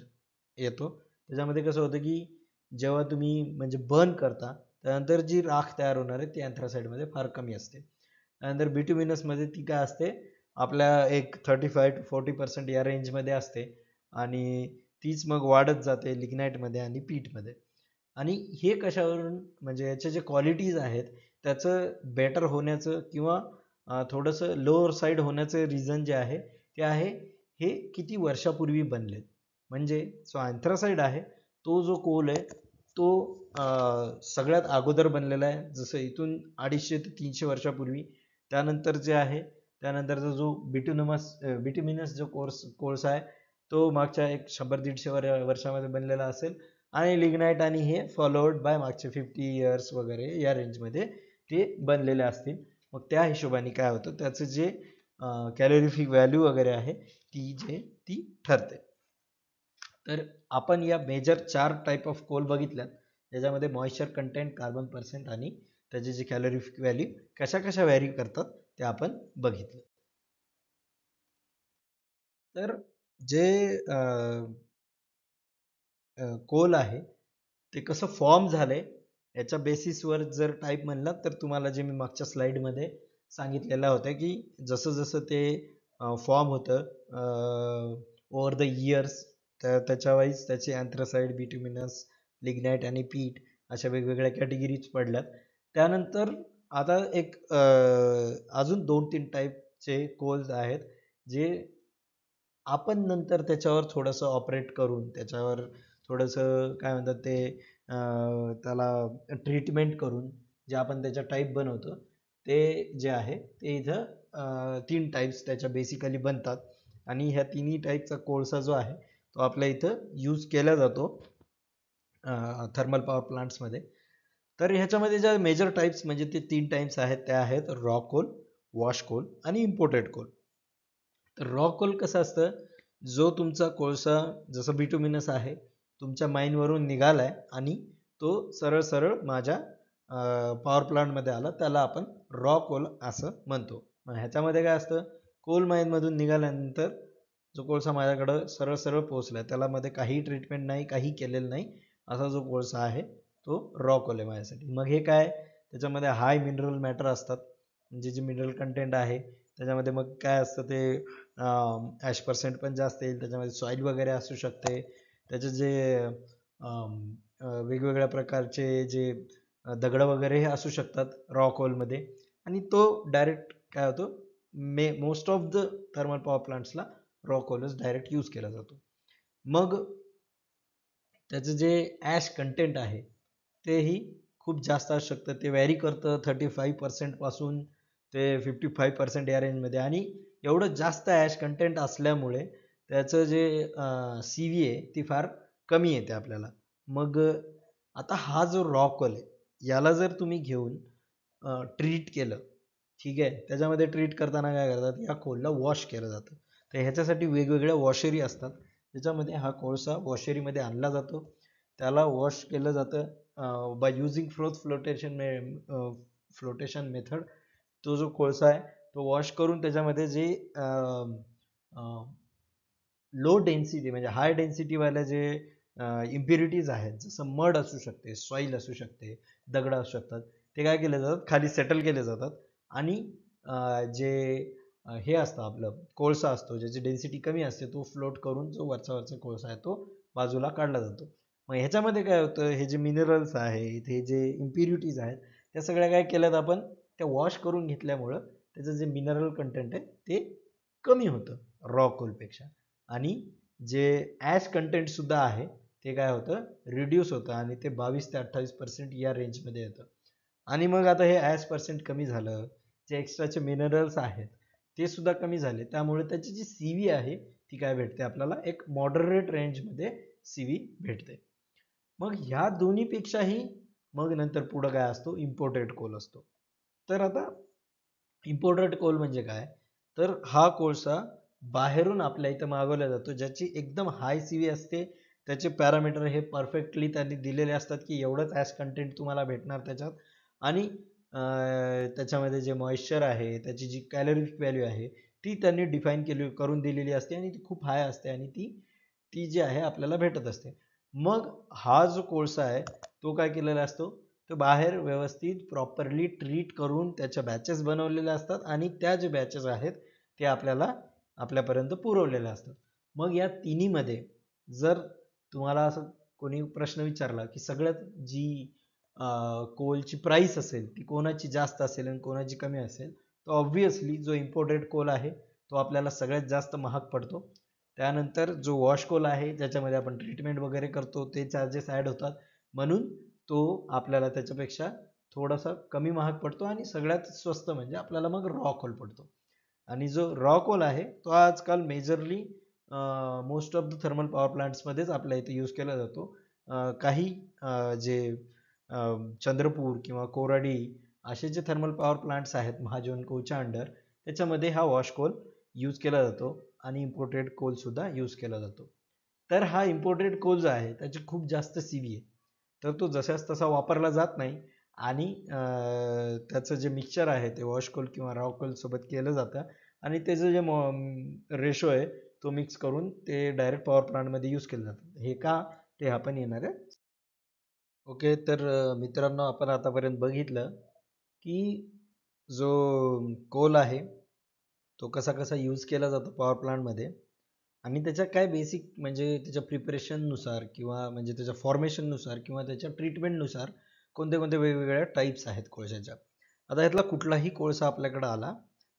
येतो. त्याच्यामध्ये कसं होतं की जेव्हा तुम्ही म्हणजे बर्न करता त्यानंतर जी राख तयार होणार आहे ती अँथ्रासाईडमध्ये फार कमी असते. त्यानंतर बिट्युमिनसमध्ये ती काय असते आपल्या एक 35 to 40% या रेंजमध्ये असते आणि तीच मग वाढत जाते लिग्नाईटमध्ये आणि पीठमध्ये. आणि हे कशावरून म्हणजे याचे जे क्वालिटीज आहेत त्याचं बेटर होण्याचं किंवा थोडंसं लोअर साईड होण्याचं रिझन जे आहे ते आहे हे किती वर्षापूर्वी बनलेत. म्हणजे जो अँथ्रासाईड आहे तो जो कोल आहे तो सगळ्यात अगोदर बनलेला आहे, जसं इथून 250 ते 300 वर्षापूर्वी. त्यानंतर जे आहे त्यानंतरचा जो बिट्युमिनस जो कोळसा आहे तो मागच्या एक 100-150 वर्षामध्ये बनलेला असेल. आणि लिग्नाईट आणि हे फॉलोड बाय मागचे 50 इयर्स वगैरे या रेंजमध्ये ते बनलेले असतील. मग त्या हिशोबाने काय होतं त्याचं जे कॅलोरिफिक व्हॅल्यू वगैरे आहे ती ठरते. तर आपण या मेजर 4 टाईप ऑफ कोल बघितल्यात, ज्याच्यामध्ये मॉइश्चर कंटेंट, कार्बन पर्सेंट आणि त्याची जी कॅलोरिफिक व्हॅल्यू कशा कशा व्हॅरी करतात ते आपण बघितलं. तर जे कोल आहे ते कसं फॉर्म झालंय याच्या बेसिसवर जर टाईप म्हणलं तर तुम्हाला जे मी मागच्या स्लाईडमध्ये सांगितलेलं होतं की जसं जसं ते फॉर्म होतं ओव्हर द इयर्स त्याच्या वाईज त्याचे अँथ्रासाईड, बिट्युमिनस, लिग्नाईट आणि पीठ अशा वेगवेगळ्या कॅटेगरीज पडल्यात. त्यानंतर आता एक अजून 2-3 टाईपचे कोल्स आहेत जे आपण नंतर त्याच्यावर थोडंसं ऑपरेट करून त्याच्यावर थोडंसं काय म्हणतात ते त्याला ट्रीटमेंट करून जे आपण त्याच्या टाईप बनवतो ते जे आहे ते इथं 3 टाईप्स त्याच्या बेसिकली बनतात. आणि ह्या तिन्ही टाईपचा कोळसा जो आहे तो आपल्या इथं यूज केला जातो थर्मल पॉवर प्लांट्समध्ये. तर ह्याच्यामध्ये ज्या मेजर टाईप्स म्हणजे ते 3 टाईप्स आहेत त्या आहेत रॉ कोल, वॉश कोल आणि इम्पोर्टेड कोल. तर रॉ कोल कसं असतं, जो तुमचा कोळसा जसं बिटुमिनस आहे तुमच्या माइनवरून निघालाय आणि तो सरळ सरळ माझ्या पॉवर प्लांटमध्ये आला त्याला आपण रॉ कोल असं म्हणतो. मग ह्याच्यामध्ये काय असतं, कोल माइनमधून निघाल्यानंतर जो कोळसा माझ्याकडं सरळ सरळ पोहोचलाय त्याला मध्ये काही ट्रीटमेंट नाही, काही केलेलं नाही, असा जो कोळसा आहे तो रॉ कोल आहे माझ्यासाठी. मग हे काय त्याच्यामध्ये हाय मिनरल मॅटर असतात, म्हणजे जे मिनरल कंटेंट आहे त्याच्यामध्ये मग काय असतं ते ॲश पर्सेंट पण जास्त येईल, त्याच्यामध्ये सॉईल वगैरे असू शकते, त्याचे जे वेगवेगळ्या प्रकारचे जे दगड वगैरे हे असू शकतात रॉ कोलमध्ये, आणि तो डायरेक्ट काय होतो, most of the thermal power प्लांट्सला रॉ कोलच डायरेक्ट यूज केला जातो. मग त्याचं जे ॲश कंटेंट आहे तेही खूप जास्त असू शकतं, ते व्हॅरी करतं 35% पासून ते 55% या रेंजमध्ये, आणि एवढं जास्त ॲश कंटेंट असल्यामुळे त्याचं जे सी व्ही आहे ती फार कमी येते आपल्याला. मग आता हा जो रॉ कोल आहे याला जर तुम्ही घेऊन ट्रीट केलं, ठीक आहे, त्याच्यामध्ये ट्रीट करताना काय करतात, या कोलला वॉश केलं जातं. तर ह्याच्यासाठी वेगवेगळ्या वॉशरी असतात, त्याच्यामध्ये हा कोळसा वॉशरीमध्ये आणला जातो, त्याला वॉश केलं जातं बाय युझिंग फ्लोटेशन मेथड. तो जो कोळसा आहे तो वॉश करून त्याच्यामध्ये जे लो डेन्सिटी म्हणजे हाय डेन्सिटीवाल्या जे इम्प्युरिटीज आहेत, जसं मड असू शकते, सॉईल असू शकते, दगड असू शकतात, ते काय केले जातात, खाली सेटल केले जातात, आणि जे हे असतं आपलं कोळसा असतो ज्याची डेन्सिटी कमी असते तो फ्लोट करून जो वरचा कोळसा आहे तो बाजूला काढला जातो. मग ह्याच्यामध्ये काय होतं, हे जे मिनरल्स आहेत, हे जे इम्प्युरिटीज आहेत, त्या सगळ्या काय केल्यात आपण, त्या वॉश करून घेतल्यामुळं त्याचं जे मिनरल कंटेंट आहे ते कमी होतं रॉ कोलपेक्षा, आणि जे ॲश कंटेंट सुद्धा आहे ते काय होतं, रिड्यूस होतं, आणि ते 22 ते 28% या रेंजमध्ये येतं. आणि मग आता हे ॲश पर्सेंट कमी झालं, जे एक्स्ट्राचे मिनरल्स आहेत ते सुद्धा कमी झाले, त्यामुळे त्याची जी सी व्ही आहे ती काय भेटते आपल्याला, एक मॉडरेट रेंजमध्ये सी व्ही भेटते. मग ह्या दोन्हीपेक्षाही मग नंतर पुढं काय असतो, इम्पोर्टेड कोल असतो. तर आता इम्पोर्टेड कोल म्हणजे काय, तर हा कोळसा बाहेरून आपल्या इथं मागवला जातो, ज्याची एकदम हाय सी व्ही असते, त्याचे पॅरामीटर हे परफेक्टली त्यांनी दिलेले असतात की एवढंच ॲश कंटेंट तुम्हाला भेटणार त्याच्यात, आणि त्याच्यामध्ये जे मॉइश्चर आहे, त्याची जी कॅलरीफिक व्हॅल्यू आहे ती त्यांनी डिफाईन करून दिलेली असते, आणि ती खूप हाय असते, आणि ती जी आहे आपल्याला भेटत असते. मग हा जो कोळसा आहे तो काय केलेला असतो, तो बाहेर व्यवस्थित प्रॉपरली ट्रीट करून त्याच्या बॅचेस बनवलेल्या असतात, आणि त्या जे बॅचेस आहेत ते आपल्याला आपल्यापर्यंत पुरवलेले असतात. मग या तिन्हीमध्ये जर तुम्हाला असं कोणी प्रश्न विचारला की सगळ्यात जी कोलची प्राईस असेल ती कोणाची जास्त असेल आणि कोणाची कमी असेल, तर ऑब्व्हियसली जो इम्पोर्टेड कोल आहे तो आपल्याला सगळ्यात जास्त महाग पडतो. त्यानंतर जो वॉश कोल आहे ज्याच्यामध्ये आपण ट्रीटमेंट वगैरे करतो ते चार्जेस ॲड होतात, म्हणून तो आपल्याला त्याच्यापेक्षा थोडासा कमी महाग पडतो, आणि सगळ्यात स्वस्त म्हणजे आपल्याला मग रॉ कोल पडतो. आणि जो रॉ कोल आहे तो आजकाल majorly most of the thermal power प्लांट्समध्येच आपल्या इथे यूज केला जातो. काही जे चंद्रपूर किंवा कोराडी असे जे थर्मल पॉवर प्लांट्स आहेत महाजनकोच्या अंडर, त्याच्यामध्ये हा वॉश कोल यूज केला जातो, आणि इम्पोर्टेड कोल सुद्धा यूज केला जातो. तर हा इम्पोर्टेड कोल जो आहे त्याची खूप जास्त सी व्ही आहे, तर तो जशाच तसा वापरला जात नाही, आणि त्याचं जे मिक्सचर आहे ते वॉश कोल किंवा रॉ कोल सोबत केलं जातं, आणि त्याचं जे रेशो आहे तो मिक्स करून ते डायरेक्ट पॉवर प्लांटमध्ये यूज केलं जातं. हे का, ते आपण येणार आहे. ओके, तर मित्रांनो आपण आतापर्यंत बघितलं की जो कोल आहे तो कसा कसा यूज केला जातो पॉवर प्लांटमध्ये, आणि त्याच्या काय बेसिक म्हणजे त्याच्या प्रिपरेशननुसार किंवा म्हणजे त्याच्या फॉर्मेशननुसार किंवा त्याच्या ट्रीटमेंटनुसार कोणते कोणते वेगवेगळ्या टाईप्स आहेत कोळशाच्या. आता ह्यातला कुठलाही कोळसा आपल्याकडे आला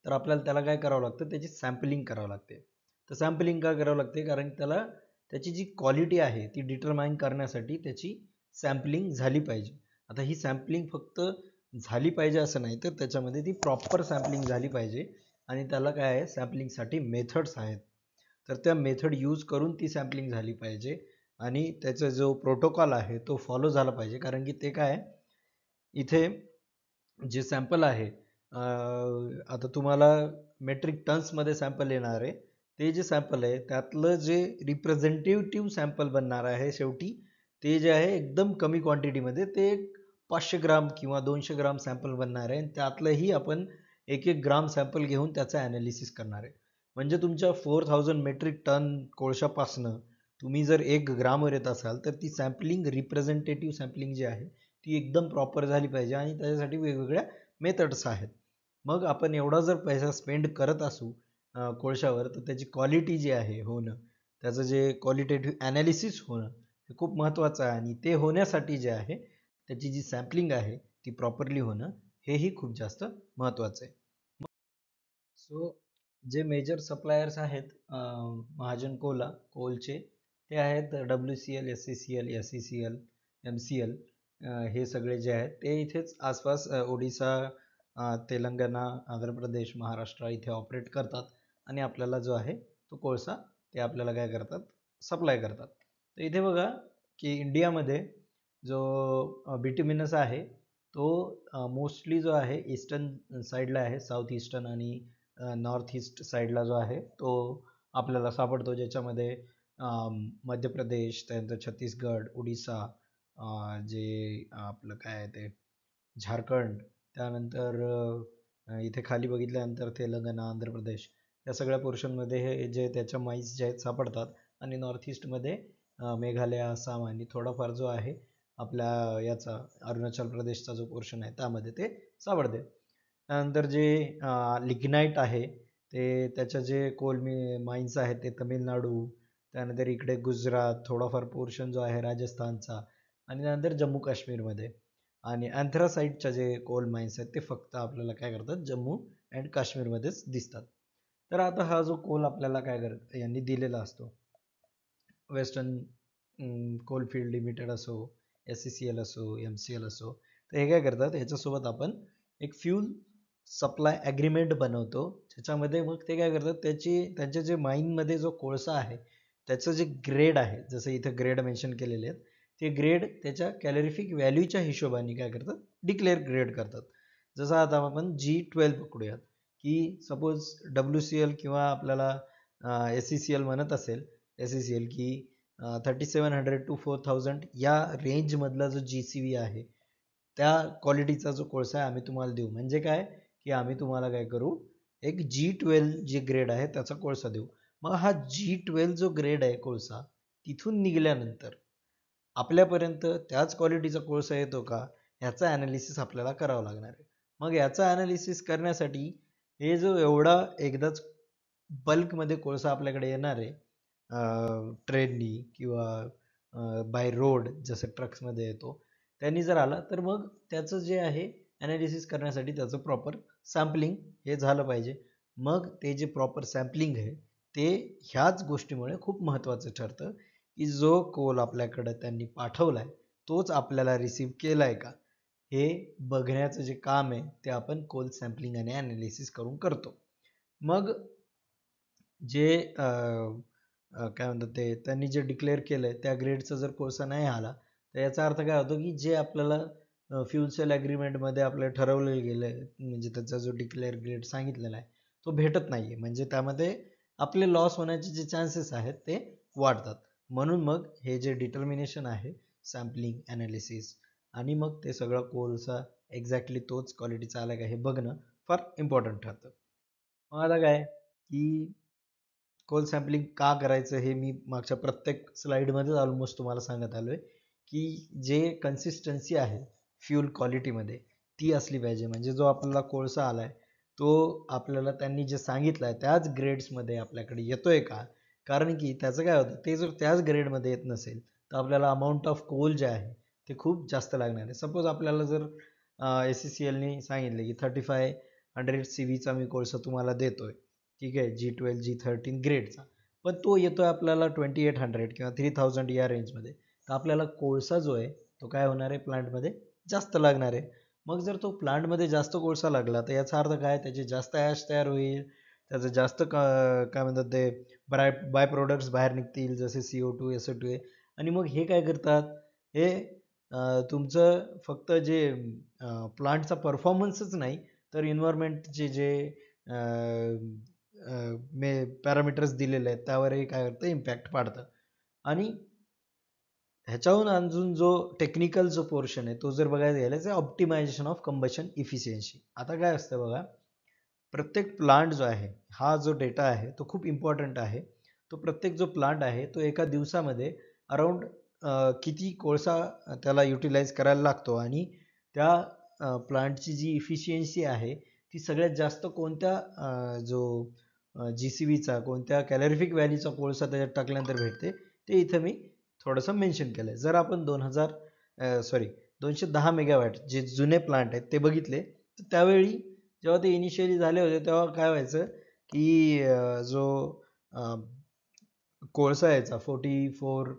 तर आपल्याला त्याला काय करावं लागतं, त्याची सॅम्पलिंग करावं लागते. तर सॅम्पलिंग का करावं लागते, कारण त्याला त्याची जी क्वालिटी आहे ती डिटरमाइन करण्यासाठी त्याची सॅम्पलिंग झाली पाहिजे. आता ही सॅम्पलिंग फक्त झाली पाहिजे असं नाही, तर त्याच्यामध्ये ती प्रॉपर सॅम्पलिंग झाली पाहिजे, आणि त्याला काय आहे, सॅम्पलिंगसाठी मेथड्स आहेत, तर त्या मेथड यूज करून ती सॅम्पलिंग झाली पाहिजे, आणि त्याचा जो प्रोटोकॉल आहे तो फॉलो झाला पाहिजे. कारण की ते काय, इथे जे सॅम्पल आहे आता तुम्हाला मेट्रिक टन्समध्ये सॅम्पल येणार आहे, ते जे सॅम्पल आहे त्यातलं जे रिप्रेझेंटेटिव्ह सॅम्पल बनणार आहे शेवटी, ते जे आहे एकदम कमी क्वांटिटीमध्ये, ते 500 ग्राम किंवा 200 ग्राम सॅम्पल बनणार आहे, आणि त्यातलंही आपण एक एक ग्राम सॅम्पल घेऊन त्याचं ॲनालिसिस करणार आहे. म्हणजे तुमच्या 4000 मेट्रिक टन कोळशापासनं तुम्ही जर 1 ग्रामवर येत असाल तर ती सॅम्पलिंग रिप्रेझेंटेटिव्ह सॅम्पलिंग जी आहे ती एकदम प्रॉपर झाली पाहिजे, आणि त्याच्यासाठी वेगवेगळ्या मेथड्स आहेत. मग आपण एवढा जर पैसा स्पेंड करत असू कोळशावर, तर त्याची क्वालिटी जी आहे होणं, त्याचं जे क्वालिटेटिव्ह ॲनालिसिस होणं हे खूप महत्त्वाचं आहे. आणि ते होण्यासाठी जे आहे त्याची जी सॅम्पलिंग आहे ती प्रॉपरली होणं हेही खूप जास्त महत्त्वाचं आहे. सो जे मेजर सप्लायर्स आहेत महाजन कोलचे, ते आहेत WCL, SCCL, SECL, MCL. हे सगळे जे आहेत ते इथेच आसपास ओडिसा, तेलंगणा, आंध्र प्रदेश, महाराष्ट्र इथे ऑपरेट करतात आणि आपल्याला जो आहे तो कोळसा ते आपल्याला काय करतात, सप्लाय करतात. तर इथे बघा की इंडियामध्ये जो बिट्युमिनस आहे तो मोस्टली जो आहे ईस्टर्न साईडला आहे, साऊथ ईस्टर्न आणि नॉर्थ ईस्ट साईडला जो आहे तो आपल्याला सापडतो, ज्याच्यामध्ये मध्य प्रदेश, त्यानंतर छत्तीसगड, उडीसा, जे आपलं काय आहे ते झारखंड, त्यानंतर इथे खाली बघितल्यानंतर तेलंगणा, आंध्र प्रदेश या सगळ्या पोर्शनमध्ये हे जे त्याच्या माईस जे आहेत सापडतात. आणि नॉर्थ ईस्टमध्ये मेघालय, आसाम आणि थोडाफार जो आहे आपल्या याचा अरुणाचल प्रदेशचा जो पोर्शन आहे त्यामध्ये ते सापडते. त्यानंतर जे लिग्नाईट आहे ते त्याच्या जे कोल माइन्स आहेत ते तमिळनाडू, त्यानंतर इकडे गुजरात, थोडाफार पोर्शन जो आहे राजस्थानचा, आणि त्यानंतर जम्मू काश्मीरमध्ये. आणि अँथ्रासाईटच्या जे कोल माइन्स आहेत ते फक्त आपल्याला काय करतात, जम्मू अँड काश्मीरमध्येच दिसतात. तर आता हा जो कोल आपल्याला काय करत यांनी दिलेला असतो, वेस्टर्न कोलफील्ड लिमिटेड असो, SCCL असो, MCL असो, तर हे काय करतात, ह्याच्यासोबत आपण एक फ्यूल सप्लाय ॲग्रीमेंट बनवतो, ज्याच्यामध्ये मग ते काय करतात, त्यांच्या जे माईनमध्ये जो कोळसा आहे त्याचं जे ग्रेड आहे, जसं इथं ग्रेड मेन्शन केलेले आहेत, ते ग्रेड त्याच्या कॅलरिफिक व्हॅल्यूच्या हिशोबाने काय करतात, डिक्लेअर ग्रेड करतात. जसं आता आपण G12 पकडूयात, की सपोज WCL किंवा आपल्याला SCCL म्हणत असेल, SCCL की 3700 to 4000 या रेंजमधला जो GCV आहे त्या क्वालिटीचा जो कोळसा आहे आम्ही तुम्हाला देऊ. म्हणजे काय की आम्ही तुम्हाला काय करू, एक G12 जे ग्रेड आहे त्याचा कोळसा देऊ. मग हा G12 जो ग्रेड आहे कोळसा तिथून निघाल्यानंतर आपल्यापर्यंत त्याच क्वालिटीचा कोळसा येतो का, ह्याचा ॲनालिसिस आपल्याला करावं लागणार आहे. मग याचा ॲनालिसिस करण्यासाठी हे जो एवढा एकदाच बल्कमध्ये कोळसा आपल्याकडे येणार आहे ट्रेननी किंवा बाय रोड जसं ट्रक्समध्ये येतो, त्यांनी जर आला तर मग त्याचं जे आहे ॲनालिसिस करण्यासाठी त्याचं प्रॉपर सॅम्पलिंग हे झालं पाहिजे. मग ते जे प्रॉपर सॅम्पलिंग आहे ते ह्याच गोष्टीमुळे खूप महत्त्वाचं ठरतं, की जो कोल आपल्याकडं त्यांनी पाठवला आहे तोच आपल्याला रिसीव केला आहे का, हे बघण्याचं जे काम आहे ते आपण कोल सॅम्पलिंग आणि ॲनालिसिस करून करतो. मग जे काय म्हणतात ते त्यांनी जे डिक्लेअर केलं आहे त्या ग्रेडचा जर कोळसा नाही आला तर याचा अर्थ काय होतो, की जे आपल्याला फ्युल सेल ॲग्रीमेंटमध्ये आपल्याला ठरवलं गेलं आहे, म्हणजे त्याचा जो डिक्लेअर ग्रेड सांगितलेला आहे तो भेटत नाही आहे, म्हणजे त्यामध्ये आपले लॉस होण्याचे जे चान्सेस आहेत ते वाढतात. म्हणून मग हे जे डिटर्मिनेशन आहे सॅम्पलिंग, ॲनालिसिस आणि मग ते सगळं कोळसा एक्झॅक्टली तोच क्वालिटीचा आला का हे बघणं फार इम्पॉर्टंट ठरतं. मग आता काय की कोल सॅम्पलिंग का करायचं हे मी मागच्या प्रत्येक स्लाईडमध्येच ऑलमोस्ट तुम्हाला सांगत आलो आहे, की जे कन्सिस्टन्सी आहे फ्यूल क्वालिटीमध्ये ती असली पाहिजे. म्हणजे जो आपल्याला कोळसा आला आहे तो आपल्याला त्यांनी जे सांगितलं आहे त्याच ग्रेड्समध्ये आपल्याकडे येतो आहे का, कारण की त्याचं काय होतं, ते जर त्याच ग्रेडमध्ये येत नसेल तर आपल्याला अमाऊंट ऑफ कोल जे आहे ते खूप जास्त लागणार आहे. सपोज आपल्याला जर SCCLनी सांगितलं की 3500 CVचा मी कोळसा तुम्हाला देतोय, ठीक आहे, G12 G13 ग्रेडचा, पण तो येतो आहे आपल्याला 2800 किंवा 3000 या रेंजमध्ये, तर आपल्याला कोळसा जो आहे तो काय होणार आहे, प्लांटमध्ये जास्त लागणार आहे. मग जर तो प्लांटमध्ये जास्त कोळसा लागला तर याचा अर्थ काय, त्याचे जास्त ॲश तयार होईल, त्याचं जास्त काय म्हणतात ते बाय प्रोडक्ट्स बाहेर निघतील, जसे CO2, SO2. आणि मग हे काय करतात, हे तुमचं फक्त जे प्लांटचा परफॉर्मन्सच नाही तर इन्व्हायरमेंटचे जे पॅरामीटर्स दिलेले आहेत त्यावरही काय करतं, इम्पॅक्ट पाडतं. आणि ह्याच्याहून अजून जो टेक्निकल जो पोर्शन आहे तो जर बघायला गेला तर ऑप्टिमायझेशन ऑफ कंबशन इफिशियन्सी. आता काय असतं बघा, प्रत्येक प्लांट जो आहे हा जो डेटा आहे तो खूप इम्पॉर्टंट आहे. तो प्रत्येक जो प्लांट आहे तो एका दिवसामध्ये अराऊंड किती कोळसा त्याला युटिलाइज करायला लागतो आणि त्या प्लांटची जी इफिशियन्सी आहे ती सगळ्यात जास्त कोणत्या जो GCVचा कोणत्या कॅलरिफिक व्हॅल्यूचा कोळसा त्याच्यात टाकल्यानंतर भेटते ते इथं मी थोडंसं मेन्शन केलं आहे. जर आपण 210 मेगावॅट जे जुने प्लांट आहेत ते बघितले तर त्यावेळी जेव्हा ते इनिशियली झाले होते तेव्हा काय व्हायचं की जो कोळसा यायचा 44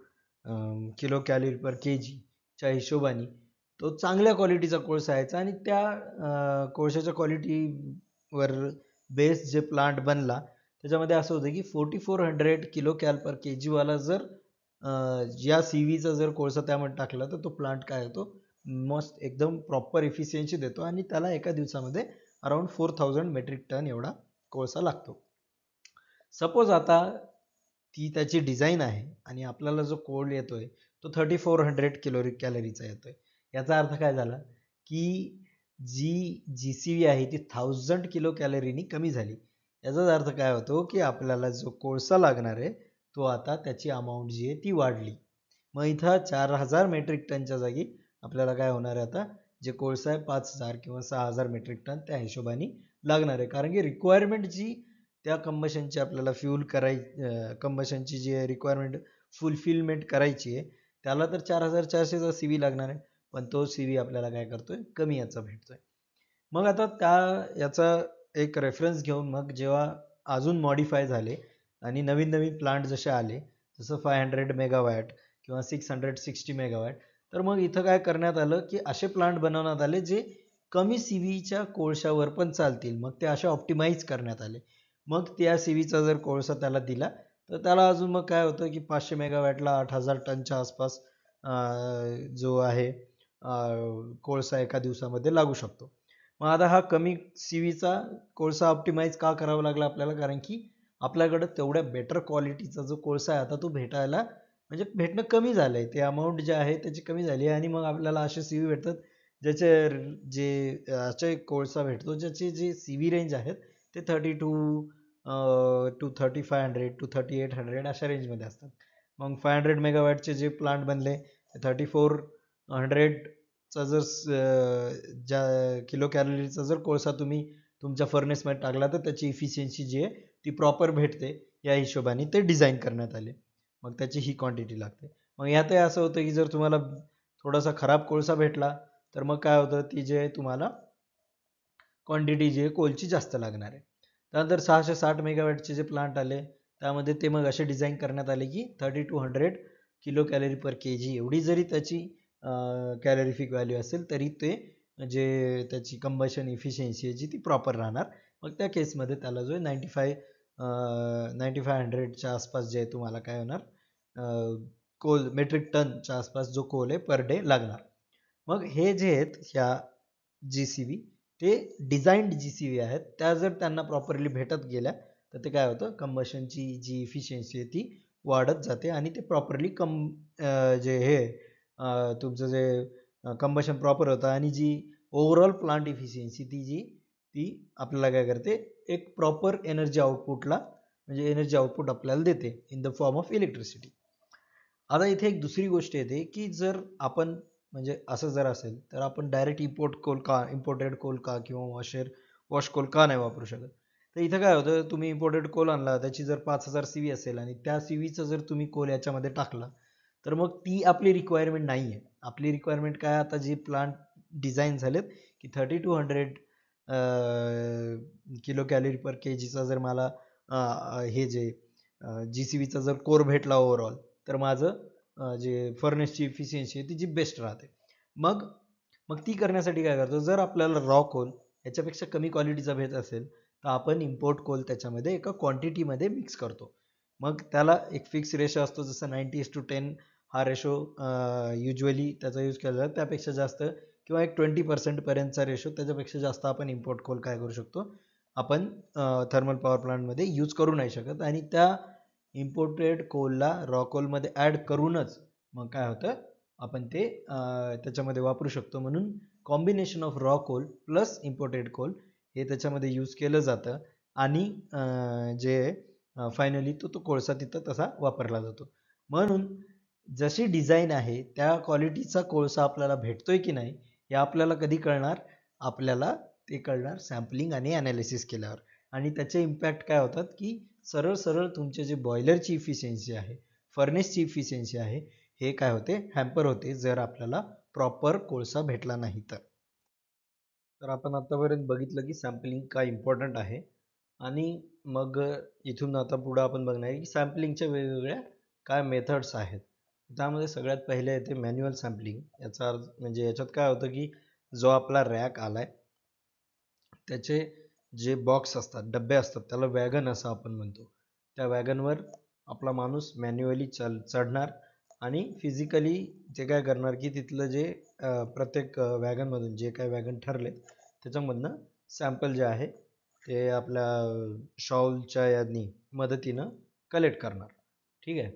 किलो कॅलरी पर KG च्या हिशोबाने तो चांगल्या क्वालिटीचा कोळसा यायचा आणि त्या कोळशाच्या क्वालिटीवर बेस जे प्लांट बनला त्याच्यामध्ये असं होतं की 4400 किलो कॅल पर KG वाला जर या CVचा जर कोळसा त्यामध्ये टाकला तर तो प्लांट काय होतो मस्त एकदम प्रॉपर इफिशियन्सी देतो आणि त्याला एका दिवसामध्ये अराउंड 4000 मेट्रिक टन एवढा कोळसा लागतो. सपोज आता ती त्याची डिझाईन आहे आणि आपल्याला जो कोल येतोय तो 3400 कॅलरीचा येतोय. याचा अर्थ काय झाला की जी GCV आहे ती 1000 किलो कॅलरीनी कमी झाली. याचाच अर्थ काय होतो की आपल्याला जो कोळसा लागणार आहे तो आता त्याची अमाऊंट जी आहे ती वाढली. मग इथं 4000 मेट्रिक टनच्या जागी आपल्याला काय होणार आहे आता जे कोळसा आहे 5000 किंवा 6000 मेट्रिक टन त्या हिशोबाने लागणार आहे. कारण की रिक्वायरमेंट जी त्या कंबशनची आपल्याला कंबशनची जी रिक्वायरमेंट फुलफिलमेंट करायची आहे त्याला तर 4400चा CV लागणार आहे पण तो CV आपल्याला काय करतोय कमी याचा भेटतोय. मग आता याचा एक रेफरन्स घेऊन मग जेव्हा अजून मॉडिफाय झाले आणि नवीन नवीन प्लांट जसे आले जसं 500 मेगावॅट किंवा 660 मेगावॅट तर मग इथं काय करण्यात आलं की असे प्लांट बनवण्यात आले जे कमी CVच्या कोळशावर पण चालतील. मग ते असे ऑप्टिमाइज करण्यात आले. मग त्या CVचा जर कोळसा त्याला दिला तर त्याला अजून मग काय होतं की 500 मेगावॅटला 8000 टनच्या आसपास जो आहे कोळसा एका दिवसामध्ये लागू शकतो. मग आता हा कमी CVचा कोळसा ऑप्टिमाइज का करावा लागला आपल्याला कारण की आपल्याकडे तेवढ्या बेटर क्वालिटीचा जो कोळसा आहे आता तो भेटायला म्हणजे भेटणं कमी झालंय. ते अमाऊंट जे आहे त्याची कमी झाली आहे आणि मग आपल्याला असे CV भेटतात ज्याचे कोळसा भेटतो ज्याची जी CV रेंज आहेत ते 32 टू 3500 टू 3800 अशा रेंजमध्ये असतात. मग 500 मेगावॅटचे जे प्लांट बनले 3400चा जर ज्या किलो कॅलरीचा जर कोळसा तुम्ही तुमच्या फर्नेसमध्ये टाकला तर त्याची इफिशियन्सी जी आहे ती प्रॉपर भेटते या हिशोबाने ते डिझाईन करण्यात आले. मग त्याची ही क्वांटिटी लागते. मग यातही असं होतं की जर तुम्हाला थोडासा खराब कोळसा भेटला तर मग काय होतं ती जे तुम्हाला क्वांटिटी जी आहे कोलची जास्त लागणार आहे. त्यानंतर 660 मेगावॅटचे जे प्लांट आले त्यामध्ये ते मग असे डिझाईन करण्यात आले की 3200 किलो कॅलरी पर KG एवढी जरी त्याची कॅलरिफिक व्हॅल्यू असेल तरी ते जे त्याची कंबशन इफिशियन्सी आहे जी ती प्रॉपर राहणार. मग त्या केसमध्ये त्याला जो 9500च्या आसपास जे तुम्हाला काय होणार कोल मेट्रिक टनच्या आसपास जो कोल आहे पर डे लागणार. मग हे जे आहेत ह्या GCV ते डिझाईन्ड GCV आहेत. त्या जर त्यांना प्रॉपरली भेटत गेल्या तर ते काय होतं कंबशनची जी इफिशियन्सी आहे ती वाढत जाते आणि ते प्रॉपरली जे हे तुमचं जे कंबशन प्रॉपर होतं आणि जी ओव्हरऑल प्लांट इफिशियन्सी ती आपल्याला काय करते एक प्रॉपर एनर्जी आउटपुटला म्हणजे एनर्जी आउटपुट आपल्याला देते in the form of electricity. आता इथे एक दुसरी गोष्ट येते की जर आपण म्हणजे असं जर असेल तर आपण डायरेक्ट इम्पोर्टेड कोल का किंवा वॉश कोल का नाही वापरू शकत. तर इथं काय होतं तुम्ही इम्पोर्टेड कोल आणला त्याची जर 5000 CV असेल आणि त्या CVचा जर तुम्ही कोल याच्यामध्ये टाकला तर मग ती आपली रिक्वायरमेंट नाही आहे. आपली रिक्वायरमेंट काय आता जी प्लांट डिझाईन झालेत की 3200 किलो कॅलरी पर KGचा जर मला हे जे GCVचा जर कोर भेटला ओव्हरऑल तर माझं जे फर्नेसची इफिशियन्सी आहे ती जी बेस्ट राहते. मग ती करण्यासाठी काय करतो जर आपल्याला रॉ कोल याच्यापेक्षा कमी क्वालिटीचा भेट असेल तर आपण इम्पोर्ट कोल त्याच्यामध्ये एका क्वांटिटीमध्ये मिक्स करतो. मग त्याला एक फिक्स रेशो असतो जसं 90:10 हा रेशो युजली त्याचा यूज केला जातो. त्यापेक्षा जास्त किंवा एक 20% पर्यंतचा रेशो त्याच्यापेक्षा जास्त आपण इम्पोर्ट कोल काय करू शकतो आपण थर्मल पॉवर प्लांटमध्ये यूज करू नाही शकत आणि त्या इम्पोर्टेड कोलला रॉ कोलमध्ये ॲड करूनच मग काय होतं आपण ते त्याच्यामध्ये वापरू शकतो. म्हणून combination of raw coal plus imported coal हे त्याच्यामध्ये यूज केलं जातं आणि जे फायनली तो कोळसा तिथं तसा वापरला जातो. म्हणून जशी डिझाईन आहे त्या क्वालिटीचा कोळसा आपल्याला भेटतोय की नाही हे आपल्याला कधी कळणार आपल्याला ते कळणार सॅम्पलिंग आणि ॲनालिसिस केल्यावर. आणि त्याचे इम्पॅक्ट काय होतात की सरळ सरळ तुमचे जे बॉयलरची इफिशियन्सी आहे, फर्नेसची इफिशियन्सी आहे, हे काय होते, हॅम्पर होते जर आपल्याला प्रॉपर कोळसा भेटला नाही तर. तर आपण आतापर्यंत बघितलं की सॅम्पलिंग काय इम्पॉर्टंट आहे. आणि मग इथून आता पुढं आपण बघणार आहे की सॅम्पलिंगच्या वेगवेगळ्या काय मेथड्स आहेत. त्यामध्ये सगळ्यात पहिले येते मॅन्युअल सॅम्पलिंग. याचा अर्थ म्हणजे याच्यात काय होतं की जो आपला रॅक आलाय त्याचे जे बॉक्स असतात, डबे असतात, त्याला वॅगन असं आपण म्हणतो. त्या वॅगनवर आपला माणूस मॅन्युअली चढणार आणि फिजिकली जे काय करणार की तिथलं जे प्रत्येक वॅगनमधून जे काय वॅगन ठरले त्याच्यामधनं सॅम्पल जे आहे ते आपल्या शॉलच्या यानी मदतीनं कलेक्ट करणार. ठीक आहे.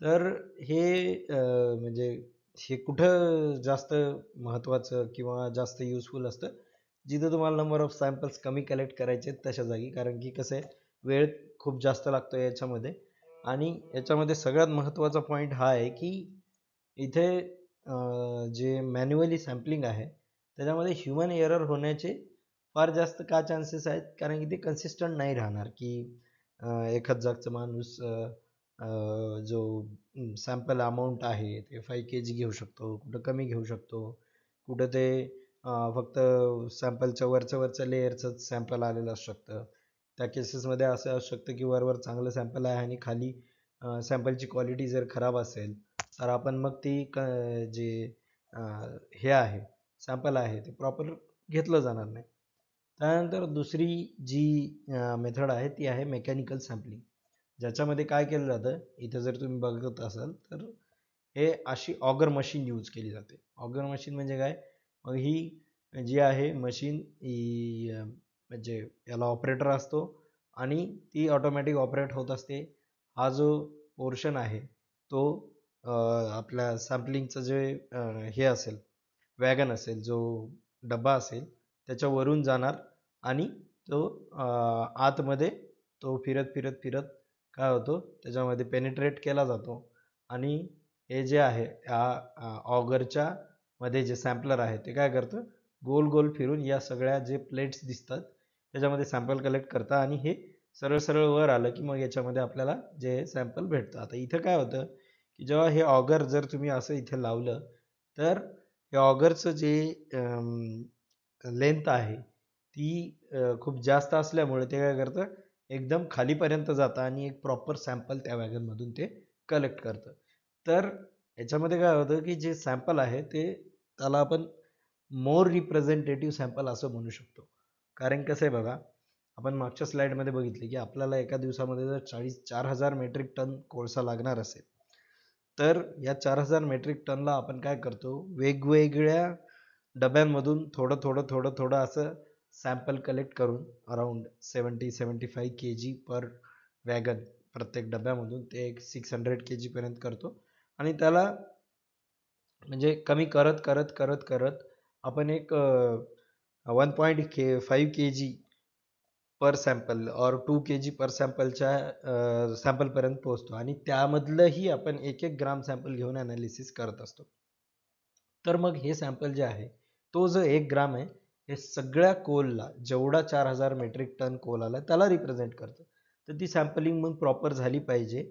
तर हे म्हणजे हे कुठं जास्त महत्त्वाचं किंवा जास्त युजफुल असतं, जिथं तुम्हाला नंबर ऑफ सॅम्पल्स कमी कलेक्ट करायचे आहेत तशा जागी. कारण की कसं आहे, वेळ खूप जास्त लागतो याच्यामध्ये. आणि याच्यामध्ये सगळ्यात महत्त्वाचा पॉईंट हा आहे की इथे जे मॅन्युअली सॅम्पलिंग आहे त्याच्यामध्ये ह्युमन एरर होण्याचे फार जास्त का चान्सेस आहेत, कारण की ते कन्सिस्टंट नाही राहणार की एखाद जागचा माणूस जो सॅम्पल अमाऊंट आहे ते 5 kg घेऊ शकतो, कुठं कमी घेऊ शकतो, कुठं ते फक्त सॅम्पलच्या वरच्या लेअरचंच सॅम्पल आलेलं असू शकतं. त्या केसेसमध्ये असं असू शकतं की वरवर चांगलं सॅम्पल आहे आणि खाली सॅम्पलची क्वालिटी जर खराब असेल तर आपण मग ती जे हे आहे सॅम्पल आहे ते प्रॉपर घेतलं जाणार नाही. त्यानंतर दुसरी जी मेथड आहे ती आहे मेकॅनिकल सॅम्पलिंग, ज्याच्यामध्ये काय केलं जातं, इथं जर तुम्ही बघत असाल तर हे अशी ऑगर मशीन यूज केली जाते. ऑगर मशीन म्हणजे काय, मग ही जी आहे मशीन ही म्हणजे याला ऑपरेटर असतो आणि ती ऑटोमॅटिक ऑपरेट होत असते. हा जो पोर्शन आहे तो आपल्या सॅम्पलिंगचं जे हे असेल, वॅगन असेल, जो डबा असेल त्याच्यावरून जाणार आणि तो आतमध्ये तो फिरत फिरत फिरत काय होतो त्याच्यामध्ये पेनिट्रेट केला जातो. आणि हे जे आहे या ऑगरच्या मध्ये जे सॅम्पलर आहे ते काय करतं, गोल गोल फिरून या सगळ्या जे प्लेट्स दिसतात त्याच्यामध्ये सॅम्पल कलेक्ट करतं आणि हे सरळ सरळ वर आलं की मग याच्यामध्ये आपल्याला जे सॅम्पल भेटतं. आता इथं काय होतं की जेव्हा हे ऑगर जर तुम्ही असं इथे लावलं तर हे ऑगरचं जे लेंथ आहे ती खूप जास्त असल्यामुळे ते काय करतं, एकदम खालीपर्यंत जातं आणि एक प्रॉपर सॅम्पल त्या वॅगनमधून ते कलेक्ट करतं. तर याच्यामध्ये काय होतं की जे सॅम्पल आहे ते त्याला आपण मोर रिप्रेझेंटेटिव्ह सॅम्पल असं म्हणू शकतो. कारण कसं आहे बघा, आपण मागच्या स्लाइडमध्ये बघितले की आपल्याला एका दिवसामध्ये जर 4,000 मेट्रिक टन कोळसा लागणार असेल तर या 4,000 मेट्रिक टनला आपण काय करतो, वेगवेगळ्या डब्यांमधून थोडं थोडं थोडं थोडं असं सॅम्पल कलेक्ट करून अराउंड 70-75 kg पर वॅगन प्रत्येक डब्यामधून ते एक 600 kg पर्यंत करतो. आणि त्याला म्हणजे कमी करत करत करत करत आपण एक 1.5 kg पर सॅम्पल और 2 kg पर सॅम्पलच्या सॅम्पलपर्यंत पोहोचतो आणि त्यामधलंही आपण 1-1 ग्राम सॅम्पल घेऊन ॲनालिसिस करत असतो. तर मग हे सॅम्पल जे आहे तो जो 1 ग्राम आहे हे सगळ्या कोलला, जेवढा 4,000 मेट्रिक टन कोल आला त्याला रिप्रेझेंट करतं. तर ती सॅम्पलिंग मग प्रॉपर झाली पाहिजे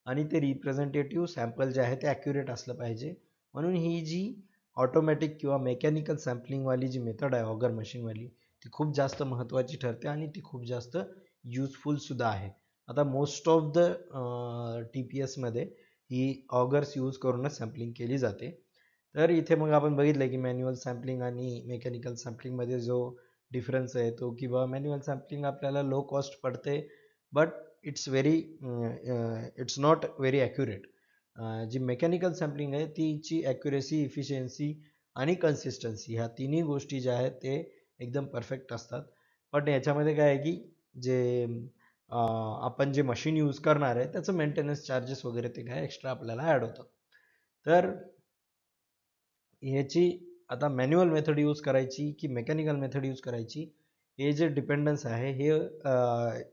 आणि ते रिप्रेझेंटेटिव्ह सॅम्पल जे आहे ते ॲक्युरेट असलं पाहिजे. म्हणून ही जी ऑटोमॅटिक किंवा मेकॅनिकल सॅम्पलिंगवाली जी मेथड आहे ऑगर मशीनवाली, ती खूप जास्त महत्त्वाची ठरते आणि ती खूप जास्त युजफुल सुद्धा आहे. आता मोस्ट ऑफ द TPSमध्ये ही ऑगर्स यूज करूनच सॅम्पलिंग केली जाते. तर इथे मग आपण बघितलं की मॅन्युअल सॅम्पलिंग आणि मेकॅनिकल सॅम्पलिंगमध्ये जो डिफरन्स आहे तो, किंवा मॅन्युअल सॅम्पलिंग आपल्याला लो कॉस्ट पडते but it's not very accurate. जी मेकॅनिकल सॅम्पलिंग आहे तिची ॲक्युरेसी, इफिशियन्सी आणि कन्सिस्टन्सी ह्या तिन्ही गोष्टी ज्या आहेत ते एकदम परफेक्ट असतात. पण याच्यामध्ये काय आहे की जे आपण जे मशीन यूज करणार आहे त्याचं मेंटेनन्स चार्जेस वगैरे ते काय एक्स्ट्रा आपल्याला ॲड होतात. तर ह्याची आता मॅन्युअल मेथड यूज करायची की मेकॅनिकल मेथड यूज करायची, हे जे डिपेंडन्स आहे हे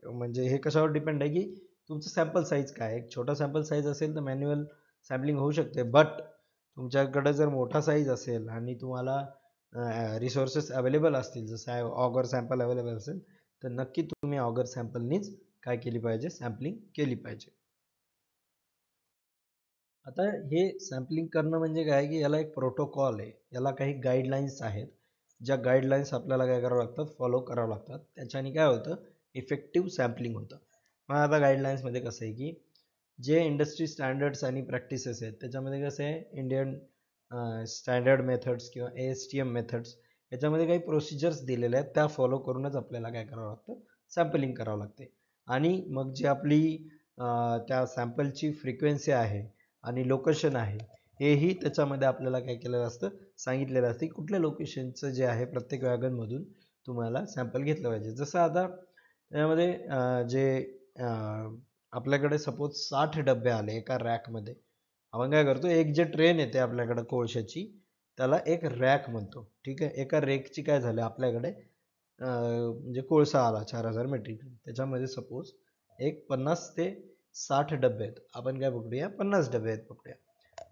म्हणजे हे कशावर डिपेंड आहे की तुमचं सॅम्पल साईज काय आहे. एक छोटा सॅम्पल साईज असेल तर मॅन्युअल सॅम्पलिंग होऊ शकते, बट तुमच्याकडे जर मोठा साईज असेल आणि तुम्हाला रिसोर्सेस अवेलेबल असतील, जसं ऑगर सॅम्पल अवेलेबल असेल, तर नक्की तुम्ही ऑगर सॅम्पलनीच काय केली पाहिजे, सॅम्पलिंग केली पाहिजे. आता हे सॅम्पलिंग करणं म्हणजे काय की याला एक प्रोटोकॉल आहे, याला काही गाईडलाईन्स आहेत, ज्या गाईडलाईन्स आपल्याला काय करावं लागतात, फॉलो करावं लागतात. त्याच्याने काय होतं, इफेक्टिव्ह सॅम्पलिंग होतं. मग आता गाईडलाईन्समध्ये कसं आहे की जे इंडस्ट्री स्टँडर्ड्स आणि प्रॅक्टिसेस आहेत त्याच्यामध्ये कसं आहे, इंडियन स्टँडर्ड मेथड्स किंवा ASTM मेथड्स, याच्यामध्ये काही प्रोसिजर्स दिलेल्या आहेत, त्या फॉलो करूनच आपल्याला काय करावं लागतं, सॅम्पलिंग करावं लागते. आणि मग जी आपली त्या सॅम्पलची फ्रिक्वेन्सी आहे आणि लोकेशन आहे, हेही त्याच्यामध्ये आपल्याला काय केलेलं असतं, सांगितलेलं असतं की कुठल्या लोकेशनचं जे आहे प्रत्येक वॅगनमधून तुम्हाला सॅम्पल घेतलं पाहिजे. जसं आता त्यामध्ये जे आपल्याकडे सपोज 60 डबे आले एका रॅकमध्ये, आपण काय करतो, एक जे ट्रेन येते आपल्याकडे कोळशाची, त्याला एक रॅक म्हणतो. ठीक आहे, एका रेकची काय झालं आपल्याकडे म्हणजे कोळसा आला 4000 मेट्रिक टन, त्याच्यामध्ये सपोज एक 50 ते 60 डबे आहेत, आपण काय पकडूया 50 डबे आहेत पकडूया.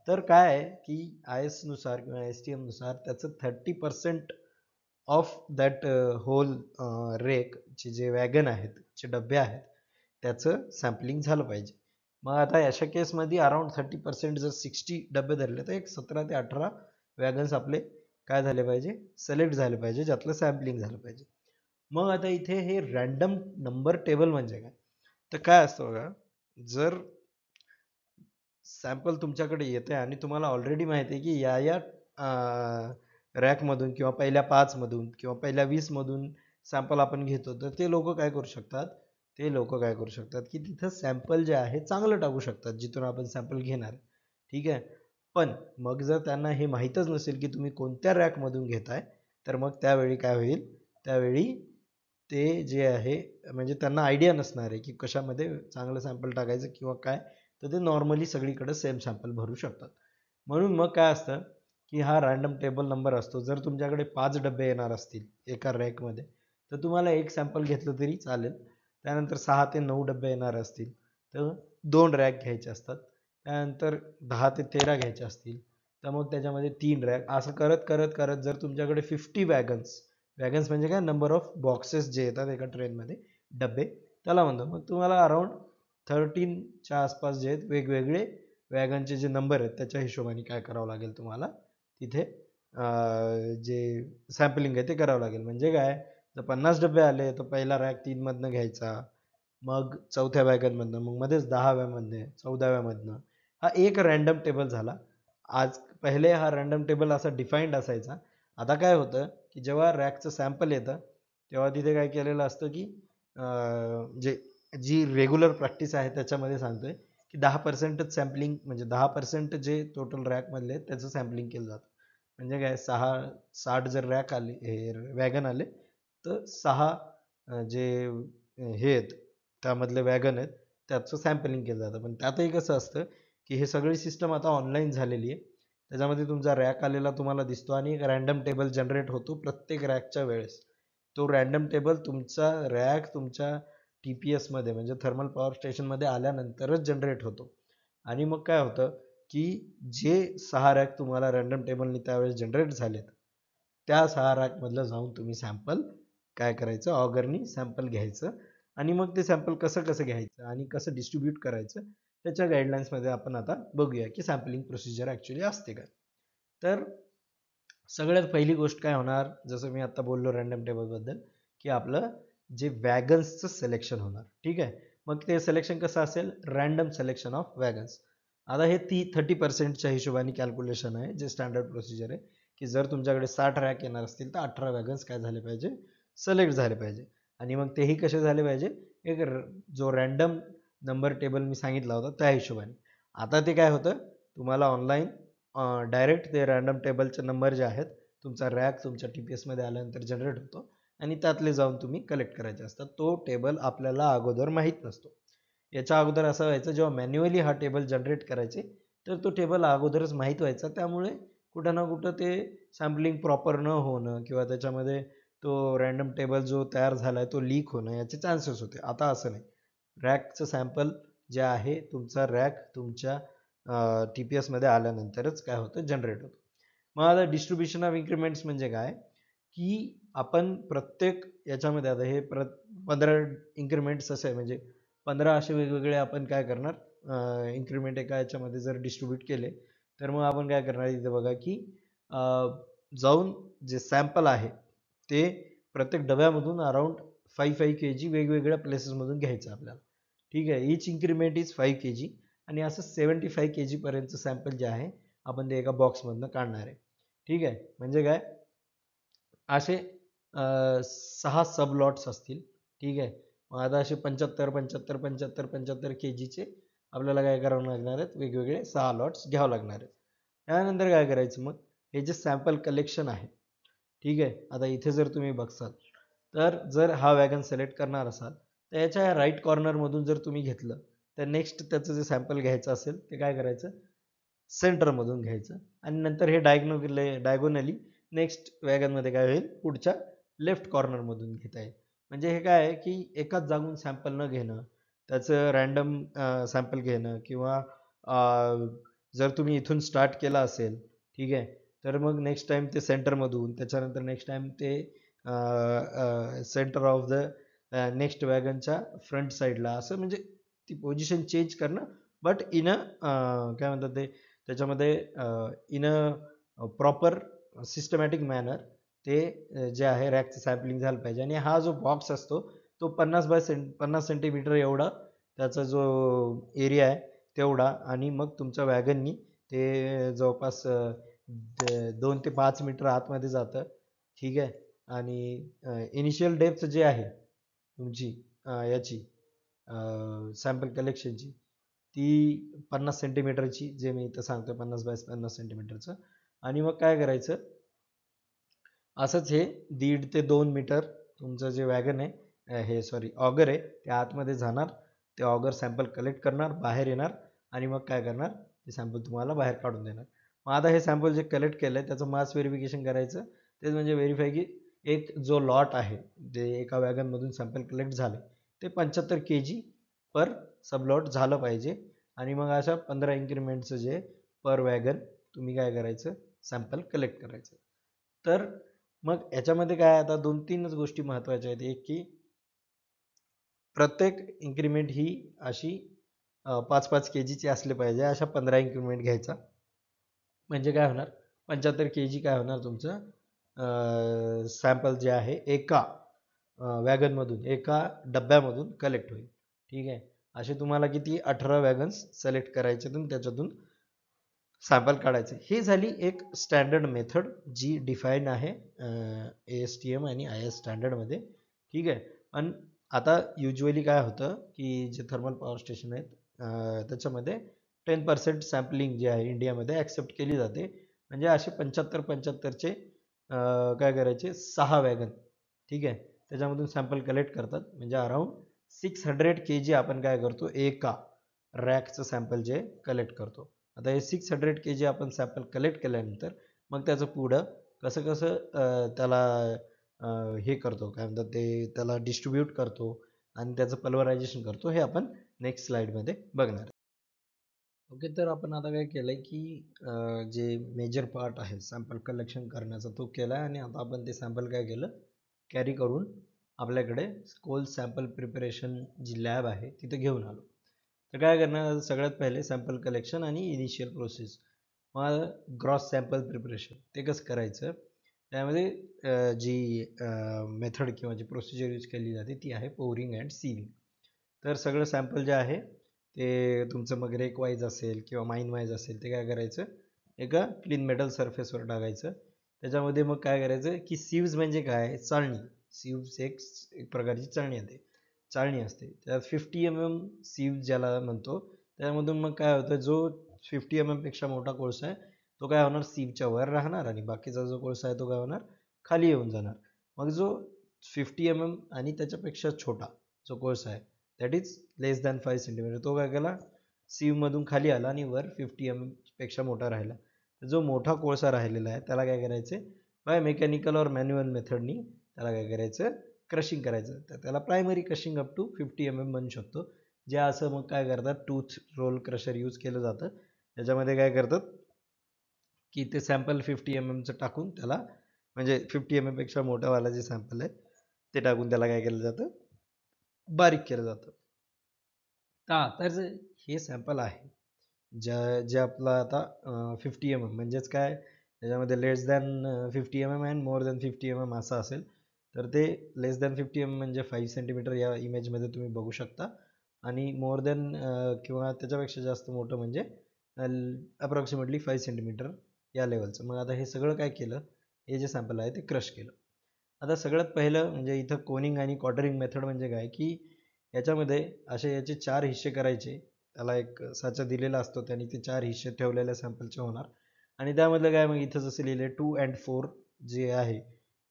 तर काय आहे की IS नुसार किंवा STM नुसार त्याचं 30% ऑफ दॅट होल रेकचे जे वॅगन आहेत, जे डबे आहेत, त्याचं सॅम्पलिंग झालं पाहिजे. मग आता अशा केसमध्ये अराउंड 30% जर 60 डबे धरले तर एक 17 ते 18 वॅगन्स आपले काय झाले पाहिजे, सिलेक्ट झाले पाहिजे, ज्यातलं सॅम्पलिंग झालं पाहिजे. मग आता इथे हे रँडम नंबर टेबल म्हणजे काय, तर काय असतं बघा, जर सॅम्पल तुमच्याकडे येते आणि तुम्हाला ऑलरेडी माहिती आहे की या रॅकमधून किंवा पहिल्या 5 मधून किंवा पहिल्या 20 मधून सॅम्पल आपण घेतो, तर ते लोक काय करू शकतात, की तिथं सॅम्पल जे आहे चांगलं टाकू शकतात जिथून आपण सॅम्पल घेणार. ठीक आहे, पण मग जर त्यांना हे माहीतच नसेल की तुम्ही कोणत्या रॅकमधून घेताय, तर मग त्यावेळी काय होईल, त्यावेळी ते जे आहे म्हणजे त्यांना आयडिया नसणार आहे की कशामध्ये चांगलं सॅम्पल टाकायचं किंवा काय, तर ते नॉर्मली सगळीकडे सेम सॅम्पल भरू शकतात. म्हणून मग काय असतं की हा रँडम टेबल नंबर असतो. जर तुमच्याकडे 5 डबे येणार असतील एका रॅकमध्ये, तर तुम्हाला एक सॅम्पल घेतलं तरी चालेल. त्यानंतर 6 ते 9 डबे येणार असतील तर 2 रॅक घ्यायचे असतात. त्यानंतर 10 ते 13 घ्यायचे असतील तर मग त्याच्यामध्ये 3 रॅक, असं करत करत करत जर तुमच्याकडे 50 वॅगन्स, वॅगन्स म्हणजे काय, नंबर ऑफ बॉक्सेस जे येतात एका ट्रेनमध्ये, डबे त्याला म्हणतो. मग तुम्हाला अराउंड 13च्या आसपास जे आहेत वेगवेगळे वॅगनचे जे नंबर आहेत त्याच्या हिशोबाने काय करावं लागेल तुम्हाला, तिथे जे सॅम्पलिंग आहे ते करावं लागेल. म्हणजे काय, जर 50 डबे आले तर पहिला रॅक 3 मधनं घ्यायचा, मग चौथ्या वॅगनमधनं, मग मध्येच 10व्यामध्ये, 14व्यामधनं, हा एक रँडम टेबल झाला. आज पहिले हा रँडम टेबल असा डिफाईंड असायचा. आता काय होतं की जेव्हा रॅकचं सॅम्पल येतं तेव्हा तिथे काय केलेलं असतं की जे जी रेग्युलर प्रॅक्टिस आहे त्याच्यामध्ये सांगतोय की 10%च सॅम्पलिंग, म्हणजे 10% जे टोटल रॅकमधले आहेत त्याचं सॅम्पलिंग केलं जातं. म्हणजे काय, 60 जर रॅक आले, हे वॅगन आले, तर 6 जे हे आहेत त्यामधले वॅगन आहेत त्याचं सॅम्पलिंग केलं जातं. पण त्यातही कसं असतं की हे सगळी सिस्टम आता ऑनलाईन झालेली आहे. त्याच्यामध्ये तुमचा रॅक आलेला तुम्हाला दिसतो आणि एक रँडम टेबल जनरेट होतो प्रत्येक रॅकच्या वेळेस. तो रँडम टेबल तुमचा रॅक तुमच्या TPS मध्ये म्हणजे थर्मल पॉवर स्टेशनमध्ये आल्यानंतरच जनरेट होतो. आणि मग काय होतं की जे 6 रॅक तुम्हाला रँडम टेबलनी त्यावेळेस जनरेट झालेत, त्या 6 रॅकमधलं जाऊन तुम्ही सॅम्पल काय करायचं, ऑगरनी सॅम्पल घ्यायचं. आणि मग ते सॅम्पल कसं कसं घ्यायचं आणि कसं डिस्ट्रीब्यूट करायचं त्याच्या गाईडलाईन्समध्ये आपण आता बघूया की सॅम्पलिंग प्रोसिजर ॲक्च्युली असते काय. तर सगळ्यात पहिली गोष्ट काय होणार, जसं मी आता बोललो रँडम टेबलबद्दल, की आपलं जे वॅगन्सचं सिलेक्शन होणार. ठीक आहे, मग ते सिलेक्शन कसं असेल, रँडम सिलेक्शन ऑफ वॅगन्स. आता हे 30% हिशोबाने कॅल्क्युलेशन आहे, जे स्टँडर्ड प्रोसिजर आहे, की जर तुमच्याकडे 60 रॅक येणार असतील तर 18 वॅगन्स काय झाले पाहिजे, सिलेक्ट झाले पाहिजे. आणि मग तेही कसे झाले पाहिजे, एक जो रँडम नंबर टेबल मी सांगितला होता त्या हिशोबाने. आता ते काय होतं, तुम्हाला ऑनलाईन डायरेक्ट ते रँडम टेबलचे नंबर जे आहेत तुमचा रॅक तुमच्या TPS मध्ये आल्यानंतर जनरेट होतो आणि त्यातले जाऊन तुम्ही कलेक्ट करायचे असतात. तो टेबल आपल्याला अगोदर माहीत नसतो. याच्या अगोदर असं व्हायचं, जेव्हा मॅन्युअली हा टेबल जनरेट करायचे तर तो टेबल अगोदरच माहीत व्हायचा, त्यामुळे कुठं ना कुठं ते सॅम्पलिंग प्रॉपर न होणं किंवा त्याच्यामध्ये तो रँडम टेबल जो तयार झाला आहे तो लीक होणं याचे चान्सेस होते. आता असं नाही, रॅकचं सॅम्पल जे आहे तुमचा रॅक तुमच्या TPS मध्ये आल्यानंतरच काय होतं, जनरेट होतं. मग आता डिस्ट्रीब्युशन ऑफ इन्क्रीमेंट्स म्हणजे काय की आपण प्रत्येक याच्यामध्ये आता हे 15 इन्क्रीमेंट्स असे म्हणजे 15 असे वेगवेगळे आपण काय करणार इन्क्रीमेंट एका याच्यामध्ये जर डिस्ट्रीब्यूट केले तर मग आपण काय करणार इथे बघा की जाऊन जे सॅम्पल आहे ते प्रत्येक डब्यामधून अराउंड 5 kg वेगवेगळ्या प्लेसेसमधून घ्यायचं आपल्याला. ठीक आहे, इच इन्क्रीमेंट इज 5 kg आणि असं 75 kg पर्यंतचं सॅम्पल जे आहे आपण ते एका बॉक्समधनं काढणार आहे. ठीक आहे, म्हणजे काय असे 6 सब लॉट्स असतील. ठीक आहे, मग आता असे 75 kgचे आपल्याला काय करावं लागणार आहेत वेगवेगळे 6 लॉट्स घ्यावं लागणार आहेत. त्यानंतर काय करायचं मग हे जे सॅम्पल कलेक्शन आहे. ठीक आहे, आता इथे जर तुम्ही बघसाल तर जर हा वॅगन सिलेक्ट करणार असाल तर याच्या राईट कॉर्नरमधून जर तुम्ही घेतलं तर नेक्स्ट त्याचं जे सॅम्पल घ्यायचं असेल ते काय करायचं सेंटरमधून घ्यायचं आणि नंतर हे डायगोनली नेक्स्ट वॅगनमध्ये काय होईल पुढच्या लेफ्ट कॉर्नरमधून घेता येईल. म्हणजे हे काय आहे की एकाच जागून सॅम्पल न घेणं त्याचं रँडम सॅम्पल घेणं किंवा जर तुम्ही इथून स्टार्ट केला असेल ठीक आहे तर मग नेक्स्ट टाइम ते सेंटरमधून त्याच्यानंतर नेक्स्ट टाइम ते सेंटर ऑफ द नेक्स्ट वॅगनच्या फ्रंट साईडला असं म्हणजे ती पोझिशन चेंज करणं बट इन अ काय म्हणतात ते त्याच्यामध्ये in a proper systematic manner ते जे आहे रॅकचं सॅम्पलिंग झालं पाहिजे. आणि हा जो बॉक्स असतो तो 50 सेंटीमीटर एवढा त्याचा जो एरिया आहे तेवढा आणि मग तुमच्या वॅगननी ते जवळपास 2 ते 5 मीटर आतमध्ये जातं. ठीक आहे, आणि इनिशियल डेप्थ जे आहे तुमची याची सॅम्पल कलेक्शनची ती 50 सेंटीमीटरची जे मी इथं सांगतो 50 सेंटीमीटरचं. आणि मग काय करायचं असंच हे 1.5 ते 2 मीटर तुमचं जे वॅगन आहे हे सॉरी ऑगर आहे ते आतमध्ये जाणार. ते ऑगर सॅम्पल कलेक्ट करणार बाहेर येणार आणि मग काय करणार ते सॅम्पल तुम्हाला बाहेर काढून देणार. मग आता हे सॅम्पल जे कलेक्ट केलं आहे त्याचं मास व्हेरिफिकेशन करायचं. तेच म्हणजे व्हेरीफाय की एक जो लॉट आहे जे एका वॅगनमधून सॅम्पल कलेक्ट झाले ते 75 kg पर सबलॉट झालं पाहिजे. आणि मग अशा 15 इन्क्रीमेंटचं जे पर वॅगन तुम्ही काय करायचं सॅम्पल कलेक्ट करायचं. तर मग याच्यामध्ये काय आता 2-3च गोष्टी महत्त्वाच्या आहेत. एक की प्रत्येक इन्क्रीमेंट ही अशी 5-5 kgची असले पाहिजे. अशा 15 इन्क्रीमेंट घ्यायचा म्हणजे काय होणार 75 kg काय होणार तुमचं सॅम्पल जे आहे एका वॅगनमधून एका डब्यामधून कलेक्ट होईल. ठीक आहे, असे तुम्हाला किती 18 वॅगन्स सिलेक्ट करायचे आणि त्याच्यातून सॅम्पल काढायचे. ही झाली एक स्टँडर्ड मेथड जी डिफाईन आहे ASTM आणि IS स्टँडर्डमध्ये. ठीक आहे, पण आता युजली काय होतं की जे थर्मल पॉवर स्टेशन आहेत त्याच्यामध्ये 10% सॅम्पलिंग जे आहे इंडियामध्ये ॲक्सेप्ट केली जाते. म्हणजे असे 75-75चे काय करायचे 6 वॅगन ठीक आहे त्याच्यामधून सॅम्पल कलेक्ट करतात. म्हणजे अराउंड 600 kg आपण काय करतो एका रॅकचं सॅम्पल जे कलेक्ट करतो. आता हे 600 kg आपण सॅम्पल कलेक्ट केल्यानंतर मग त्याचं पुढं कसं कसं त्याला हे करतो काय म्हणतात ते त्याला डिस्ट्रीब्यूट करतो आणि त्याचं पल्वरायझेशन करतो हे आपण नेक्स्ट स्लाइडमध्ये बघणार. ओके, तर आपण आता काय केलं आहे की जे मेजर पार्ट आहे सॅम्पल कलेक्शन करण्याचा तो केला आहे आणि आता आपण ते सॅम्पल काय केलं कॅरी करून आपल्याकडे कोल सॅम्पल प्रिपरेशन जी लॅब आहे तिथे घेऊन आलो. तर काय करणार सगळ्यात पहिले सॅम्पल कलेक्शन आणि इनिशियल प्रोसेस. मग ग्रॉस सॅम्पल प्रिपरेशन ते कसं करायचं त्यामध्ये जी मेथड किंवा जी प्रोसिजर यूज केली जाते ती आहे पोरिंग अँड सीविंग. तर सगळं सॅम्पल जे आहे ते तुमचं मग रेक वाईज असेल किंवा माइन वाईज असेल ते काय करायचं एका क्लीन मेटल सरफेसवर टाकायचं. त्याच्यामध्ये मग काय करायचं की सीव्ज म्हणजे काय चाळणी. सीव्ज एक प्रकारची चाळणी असते त्यात 50 mm सीव्ज ज्याला म्हणतो. त्यामधून मग काय होतं जो 50 mm पेक्षा मोठा कोळसा आहे तो काय होणार सीव्हच्या वर राहणार आणि बाकीचा जो कोळसा आहे तो काय होणार खाली येऊन जाणार. मग जो 50 mm आणि त्याच्यापेक्षा छोटा जो कोळसा आहे that is less than 5 centimetre तो काय केला सीव्हमधून खाली आला आणि वर 50 mm पेक्षा मोठा राहिला. जो मोठा कोळसा राहिलेला आहे त्याला काय करायचे बाय मेकॅनिकल और मॅन्युअल मेथडनी त्याला काय करायचं क्रशिंग करायचं. तर त्याला primary crushing up to 50 mm म्हणू शकतो. जे असं मग काय करतात टूथ रोल क्रशर यूज केलं जातं. त्याच्यामध्ये काय करतात की ते सॅम्पल 50 mm चं टाकून त्याला, म्हणजे 50 mm पेक्षा मोठावाला जे सॅम्पल आहे ते टाकून त्याला काय केलं जातं, बारीक केलं जातं. तर हे सॅम्पल आहे जे आपलं आता 50 mm म्हणजेच काय, त्याच्यामध्ये less than 50 mm and more than 50 mm असं असेल. तर ते लेस दॅन 50 mm म्हणजे 5 सेंटीमीटर या इमेजमध्ये तुम्ही बघू शकता, आणि मोर दॅन किंवा त्याच्यापेक्षा जास्त मोठं म्हणजे अप्रॉक्सिमेटली 5 सेंटीमीटर या लेवलचं. मग आता हे सगळं काय केलं, हे जे सॅम्पल आहे ते क्रश केलं. आता सगळ्यात पहिलं म्हणजे इथं कोनिंग आणि क्वार्टरिंग मेथड म्हणजे काय, की याच्यामध्ये असे याचे 4 हिस्से करायचे. त्याला एक साचा दिलेला असतो, त्यांनी ते 4 हिस्से ठेवलेल्या सॅम्पलचे होणार. आणि त्यामधलं काय, मग इथं जसं लिहिले 2 and 4 जे आहे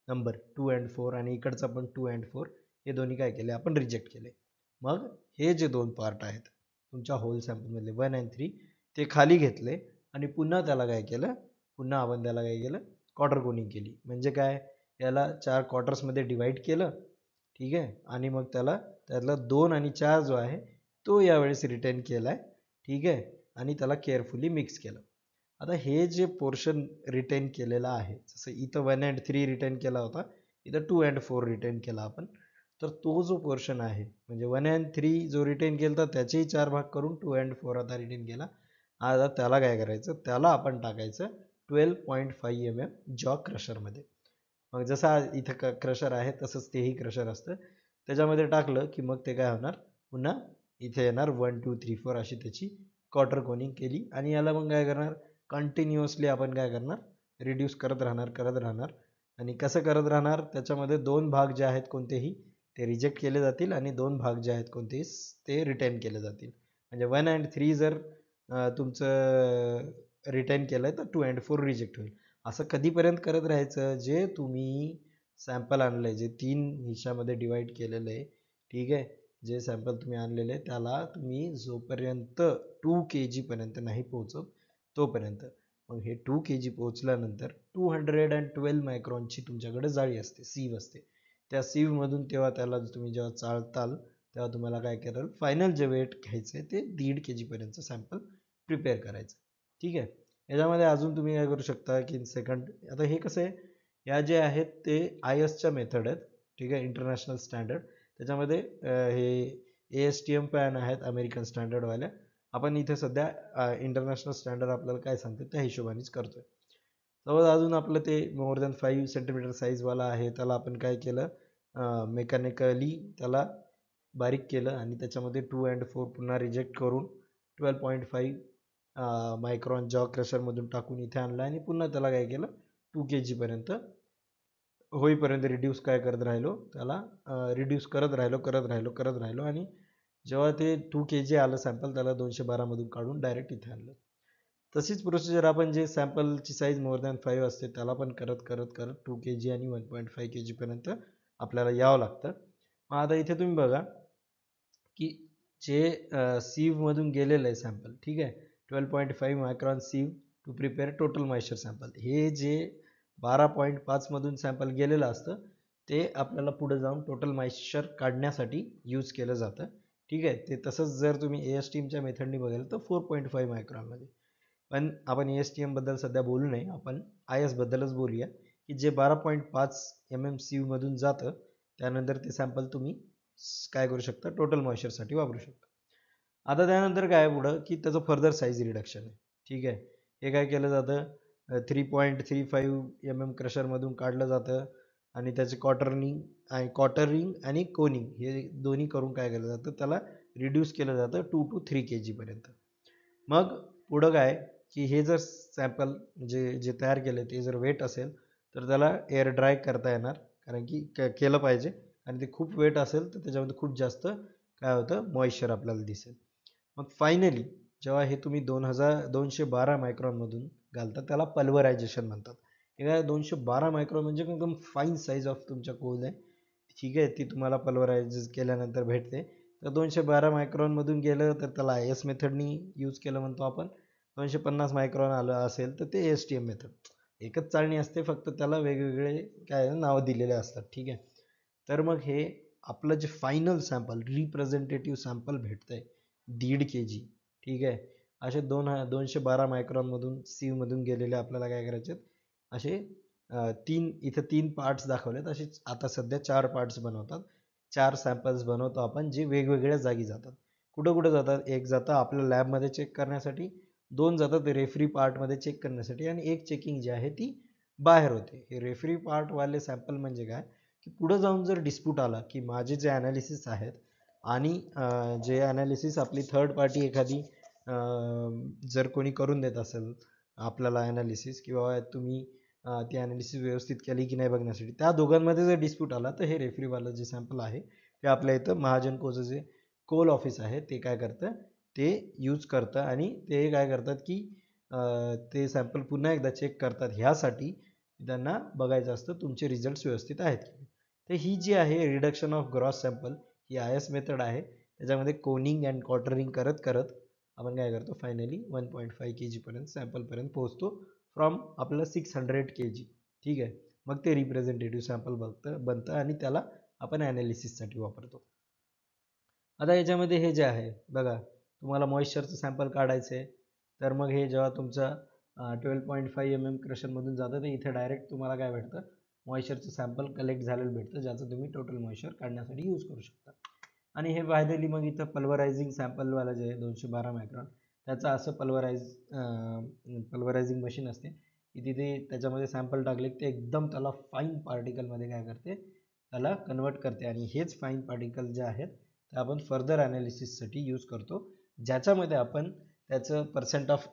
नंबर 2 and 4, आणि इकडचा पण 2 and 4, हे दोन्ही काय केले आपण रिजेक्ट केले. मग हे जे दोन पार्ट आहेत तुमच्या होल सॅम्पलमधले 1 and 3 ते खाली घेतले, आणि पुन्हा त्याला काय केलं, पुन्हा आपण त्याला काय केलं, क्वार्टर कोनिंग केली. म्हणजे काय, याला 4 क्वार्टर्समध्ये डिवाइड केलं, ठीक आहे, आणि मग त्यातला 2 आणि 4 जो आहे तो यावेळेस रिटेन केला आहे, ठीक आहे, आणि त्याला केअरफुली मिक्स केलं. आता हे जे पोर्शन रिटेन केलेलं आहे, जसं इथं 1 and 3 रिटेन केला होता, इथं 2 and 4 रिटेन केला आपण. तर तो जो पोर्शन आहे म्हणजे 1 and 3 जो रिटेन केला तर त्याचेही 4 भाग करून 2 and 4 आता रिटेन केला. आता त्याला काय करायचं, त्याला आपण टाकायचं 12.5 mm जॉ क्रशरमध्ये. मग जसा इथं क्रशर आहे तसंच तेही क्रशर असतं, त्याच्यामध्ये टाकलं की मग ते काय होणार, पुन्हा इथे येणार 1 2 3 4 अशी त्याची क्वार्टर कोनिंग केली. आणि याला मग काय करणार, कंटिन्युअसली आपण काय करणार, रिड्यूस करत राहणार. आणि कसं करत राहणार, त्याच्यामध्ये 2 भाग जे आहेत कोणतेही ते रिजेक्ट केले जातील, आणि 2 भाग जे आहेत कोणतेही ते रिटेन केले जातील. म्हणजे 1 and 3 जर तुमचं रिटेन केलं तर 2 and 4 रिजेक्ट होईल. असं कधीपर्यंत करत राहायचं, जे तुम्ही सॅम्पल आणलं आहे, जे 3 हिश्श्यामध्ये डिवाईड केलेलं आहे, ठीक आहे, जे सॅम्पल तुम्ही आणलेले त्याला तुम्ही जोपर्यंत 2 kg पर्यंत नाही पोहोचत तोपर्यंत. मग हे 2 kg पोहोचल्यानंतर 212 मायक्रॉनची तुमच्याकडे जाळी असते, सीव असते. त्या सीवमधून त्याला तुम्ही जेव्हा चाळताल तेव्हा तुम्हाला काय कराल, फायनल जे वेट घ्यायचं आहे ते 1.5 kg पर्यंतचं सॅम्पल प्रिपेअर करायचं, ठीक आहे. याच्यामध्ये अजून तुम्ही काय करू शकता की सेकंड, आता हे कसं आहे, या जे आहेत ते ISच्या मेथड आहेत, ठीक आहे, इंटरनॅशनल स्टँडर्ड. त्याच्यामध्ये हे ASTM पॅन आहेत अमेरिकन स्टँडर्डवाल्या. आपण इथे सध्या इंटरनॅशनल स्टँडर्ड आपल्याला काय सांगते त्या हिशोबानेच करतोय. तर अजून आपलं ते मोर दॅन 5 सेंटीमीटर साईजवाला आहे, त्याला आपण काय केलं, मेकॅनिकली त्याला बारीक केलं, आणि त्याच्यामध्ये 2 and 4 पुन्हा रिजेक्ट करून 12.5 मायक्रॉन जॉ क्रशरमधून टाकून इथे आणलं, आणि पुन्हा त्याला काय केलं, 2 kg पर्यंत होईपर्यंत रिड्यूस काय करत राहिलो, त्याला रिड्यूस करत राहिलो, आणि जेव्हा ते 2 kg आलं सॅम्पल, त्याला 212 मधून काढून डायरेक्ट इथे आणलं. तशीच प्रोसिजर आपण जे सॅम्पलची साईज मोर दॅन 5 असते त्याला पण करत 2 kg आणि 1.5 kg पर्यंत आपल्याला यावं लागतं. मग आता इथे तुम्ही बघा की जे सीवमधून गेलेलं आहे सॅम्पल, ठीक आहे, 12.5 micron sieve to prepare total moisture sample. हे जे 12.5 मधून सॅम्पल गेलेलं असतं ते आपल्याला पुढे जाऊन टोटल मॉइश्चर काढण्यासाठी यूज केलं जातं, ठीक आहे. ते तसंच जर तुम्ही ASTMच्या मेथडनी बघाल तर 4.5 मायक्रॉनमध्ये. पण आपण ASTM बद्दल सध्या बोलू नये, आपण IS बद्दलच बोलूया, की जे 12.5 mm सीवमधून जातं त्यानंतर ते सॅम्पल तुम्ही काय करू शकता, टोटल मॉइश्चरसाठी वापरू शकता. आता त्यानंतर काय पुढं, की त्याचं फर्दर साईज रिडक्शन आहे, ठीक आहे. हे काय केलं जातं, 3.35 mm क्रशरमधून काढलं जातं, आणि त्याचे क्वार्टरिंग आणि कोनिंग हे दोन्ही करून काय केलं जातं, त्याला रिड्यूस केलं जातं 2 to 3 kg पर्यंत. मग पुढं काय, की हे जर सॅम्पल जे तयार केले ते जर वेट असेल तर त्याला एअर ड्राय करता येणार, कारण की केलं पाहिजे, आणि ते खूप वेट असेल तर त्याच्यामध्ये खूप जास्त काय होतं, मॉइश्चर आपल्याला दिसेल. मग फायनली जेव्हा हे तुम्ही 212 मायक्रॉनमधून घालता त्याला पल्वरायझेशन म्हणतात. हे काय, 212 मायक्रॉन म्हणजे एकदम फाईन साईज ऑफ तुमच्या कोल आहे, ठीक आहे, ती तुम्हाला पल्वरायझ केल्यानंतर भेटते. तर 212 मायक्रॉनमधून गेलं तर त्याला IS मेथडनी यूज केलं म्हणतो आपण. 250 मायक्रॉन आलं असेल तर ते ASTM मेथड. एकच चाळणी असते, फक्त त्याला वेगवेगळे काय नावं दिलेले असतात, ठीक आहे. तर मग हे आपलं जे फायनल सॅम्पल रिप्रेझेंटेटिव्ह सॅम्पल भेटतंय 1.5 kg, ठीक आहे, असे 212 मायक्रॉनमधून मधून गेलेले आपल्याला काय करायचे असे इथं 3 पार्ट्स दाखवलेत. असे आता सध्या 4 पार्ट्स बनवतात. 4 सॅम्पल्स बनवतो आपण जे वेगवेगळ्या जागी जातात. कुठं कुठं जातात? एक जातं आपल्या लॅबमध्ये चेक करण्यासाठी, 2 जातात रेफरी पार्टमध्ये चेक करण्यासाठी आणि एक चेकिंग जी आहे ती बाहेर होते. हे रेफरी पार्टवाले सॅम्पल म्हणजे काय की पुढे जाऊन जर डिस्प्यूट आला की माझे जे ॲनालिसिस आहेत आणि जे ॲनालिसिस आपली थर्ड पार्टी एखादी जर कोणी करून देत असेल आपल्याला ॲनालिसिस किंवा तुम्ही ती ॲनालिसिस व्यवस्थित केली की नाही बघण्यासाठी, त्या दोघांमध्ये जर डिस्प्यूट आला तर हे रेफरीवालं जे सॅम्पल आहे ते आपल्या इथं महाजन कोचं जे कोल ऑफिस आहे ते काय करतं, ते यूज करतं आणि ते काय करतात की ते सॅम्पल पुन्हा एकदा चेक करतात. ह्यासाठी त्यांना बघायचं असतं तुमचे रिझल्ट्स व्यवस्थित आहेत की. तर ही जी आहे reduction of gross sample he IS method आहे. त्याच्यामध्ये कोनिंग अँड क्वार्टरिंग करत करत आपण काय करतो फायनली 1.5 kg पर्यंत सॅम्पलपर्यंत पोहोचतो फ्रॉम आपल्याला 600 kg. ठीक आहे. मग ते रिप्रेझेंटेटिव्ह सॅम्पल बनतं आणि त्याला आपण ॲनालिसिससाठी वापरतो. आता याच्यामध्ये हे जे आहे बघा, तुम्हाला मॉइश्चरचं सॅम्पल काढायचं आहे तर मग हे जेव्हा तुमचं 12.5 mm क्रशरमधून जातं तर इथे डायरेक्ट तुम्हाला काय भेटतं, मॉइश्चरचं सॅम्पल कलेक्ट झालेलं भेटतं ज्याचं तुम्ही टोटल मॉइश्चर काढण्यासाठी यूज करू शकता. आणि हे फायनली मग इथं पल्वरायझिंग सॅम्पलवाला जे आहे 212 मायक्रॉन त्याचं असं पल्वरायझिंग मशीन असते की तिथे त्याच्यामध्ये सॅम्पल टाकले ते एकदम त्याला फाईन पार्टिकलमध्ये काय करते, त्याला कन्वर्ट करते आणि हेच फाईन पार्टिकल जे आहेत ते आपण फर्दर ॲनालिसिससाठी यूज करतो, ज्याच्यामध्ये आपण त्याचं पर्सेंट ऑफ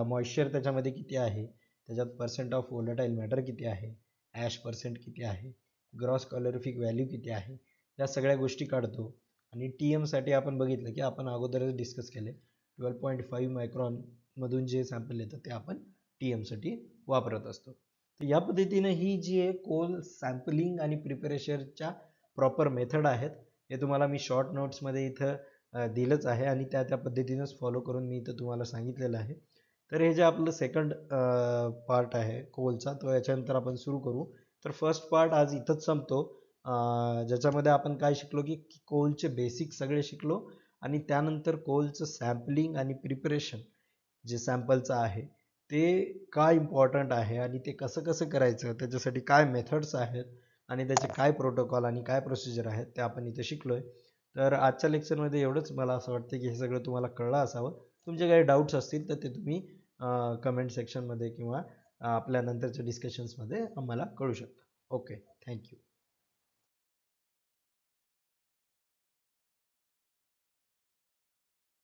मॉइश्चर त्याच्यामध्ये किती आहे, त्याच्यात पर्सेंट ऑफ व्होलेटाईल मॅटर किती आहे, ॲश पर्सेंट किती आहे, ग्रॉस कॅलोरिफिक व्हॅल्यू किती आहे, या सगळ्या गोष्टी काढतो. आणि TMसाठी आपण बघितलं की आपण अगोदरच डिस्कस केले 12.5 मायक्रॉनमधून जे सॅम्पल येतं ते आपण TMसाठी वापरत असतो. तर या पद्धतीने ही जी आहे कोल सॅम्पलिंग आणि प्रिपरेशनच्या प्रॉपर मेथड आहेत हे तुम्हाला मी शॉर्ट नोट्समध्ये इथं दिलंच आहे आणि त्या पद्धतीनंच फॉलो करून मी इथं तुम्हाला सांगितलेलं आहे. तर हे जे आपलं सेकंड पार्ट आहे कोलचा तो याच्यानंतर आपण सुरू करू. तर फर्स्ट पार्ट आज इथंच संपतो, ज्याच्यामध्ये आपण काय शिकलो की कोलचे बेसिक सगळे शिकलो आणि त्यानंतर कोलचं सॅम्पलिंग आणि प्रिपरेशन जे सॅम्पलचं आहे ते काय इम्पॉर्टंट आहे आणि ते कसं कसं करायचं, त्याच्यासाठी काय मेथड्स आहेत आणि त्याचे काय प्रोटोकॉल आणि काय प्रोसिजर आहेत ते आपण इथे शिकलोय. तर आजच्या लेक्चरमध्ये एवढंच. मला असं वाटतं की हे सगळं तुम्हाला कळलं असावं. तुमचे काही डाऊट्स असतील तर ते तुम्ही कमेंट सेक्शनमध्ये किंवा आपल्या नंतरच्या डिस्कशन्समध्ये आम्हाला कळू शकता. Okay, thank you.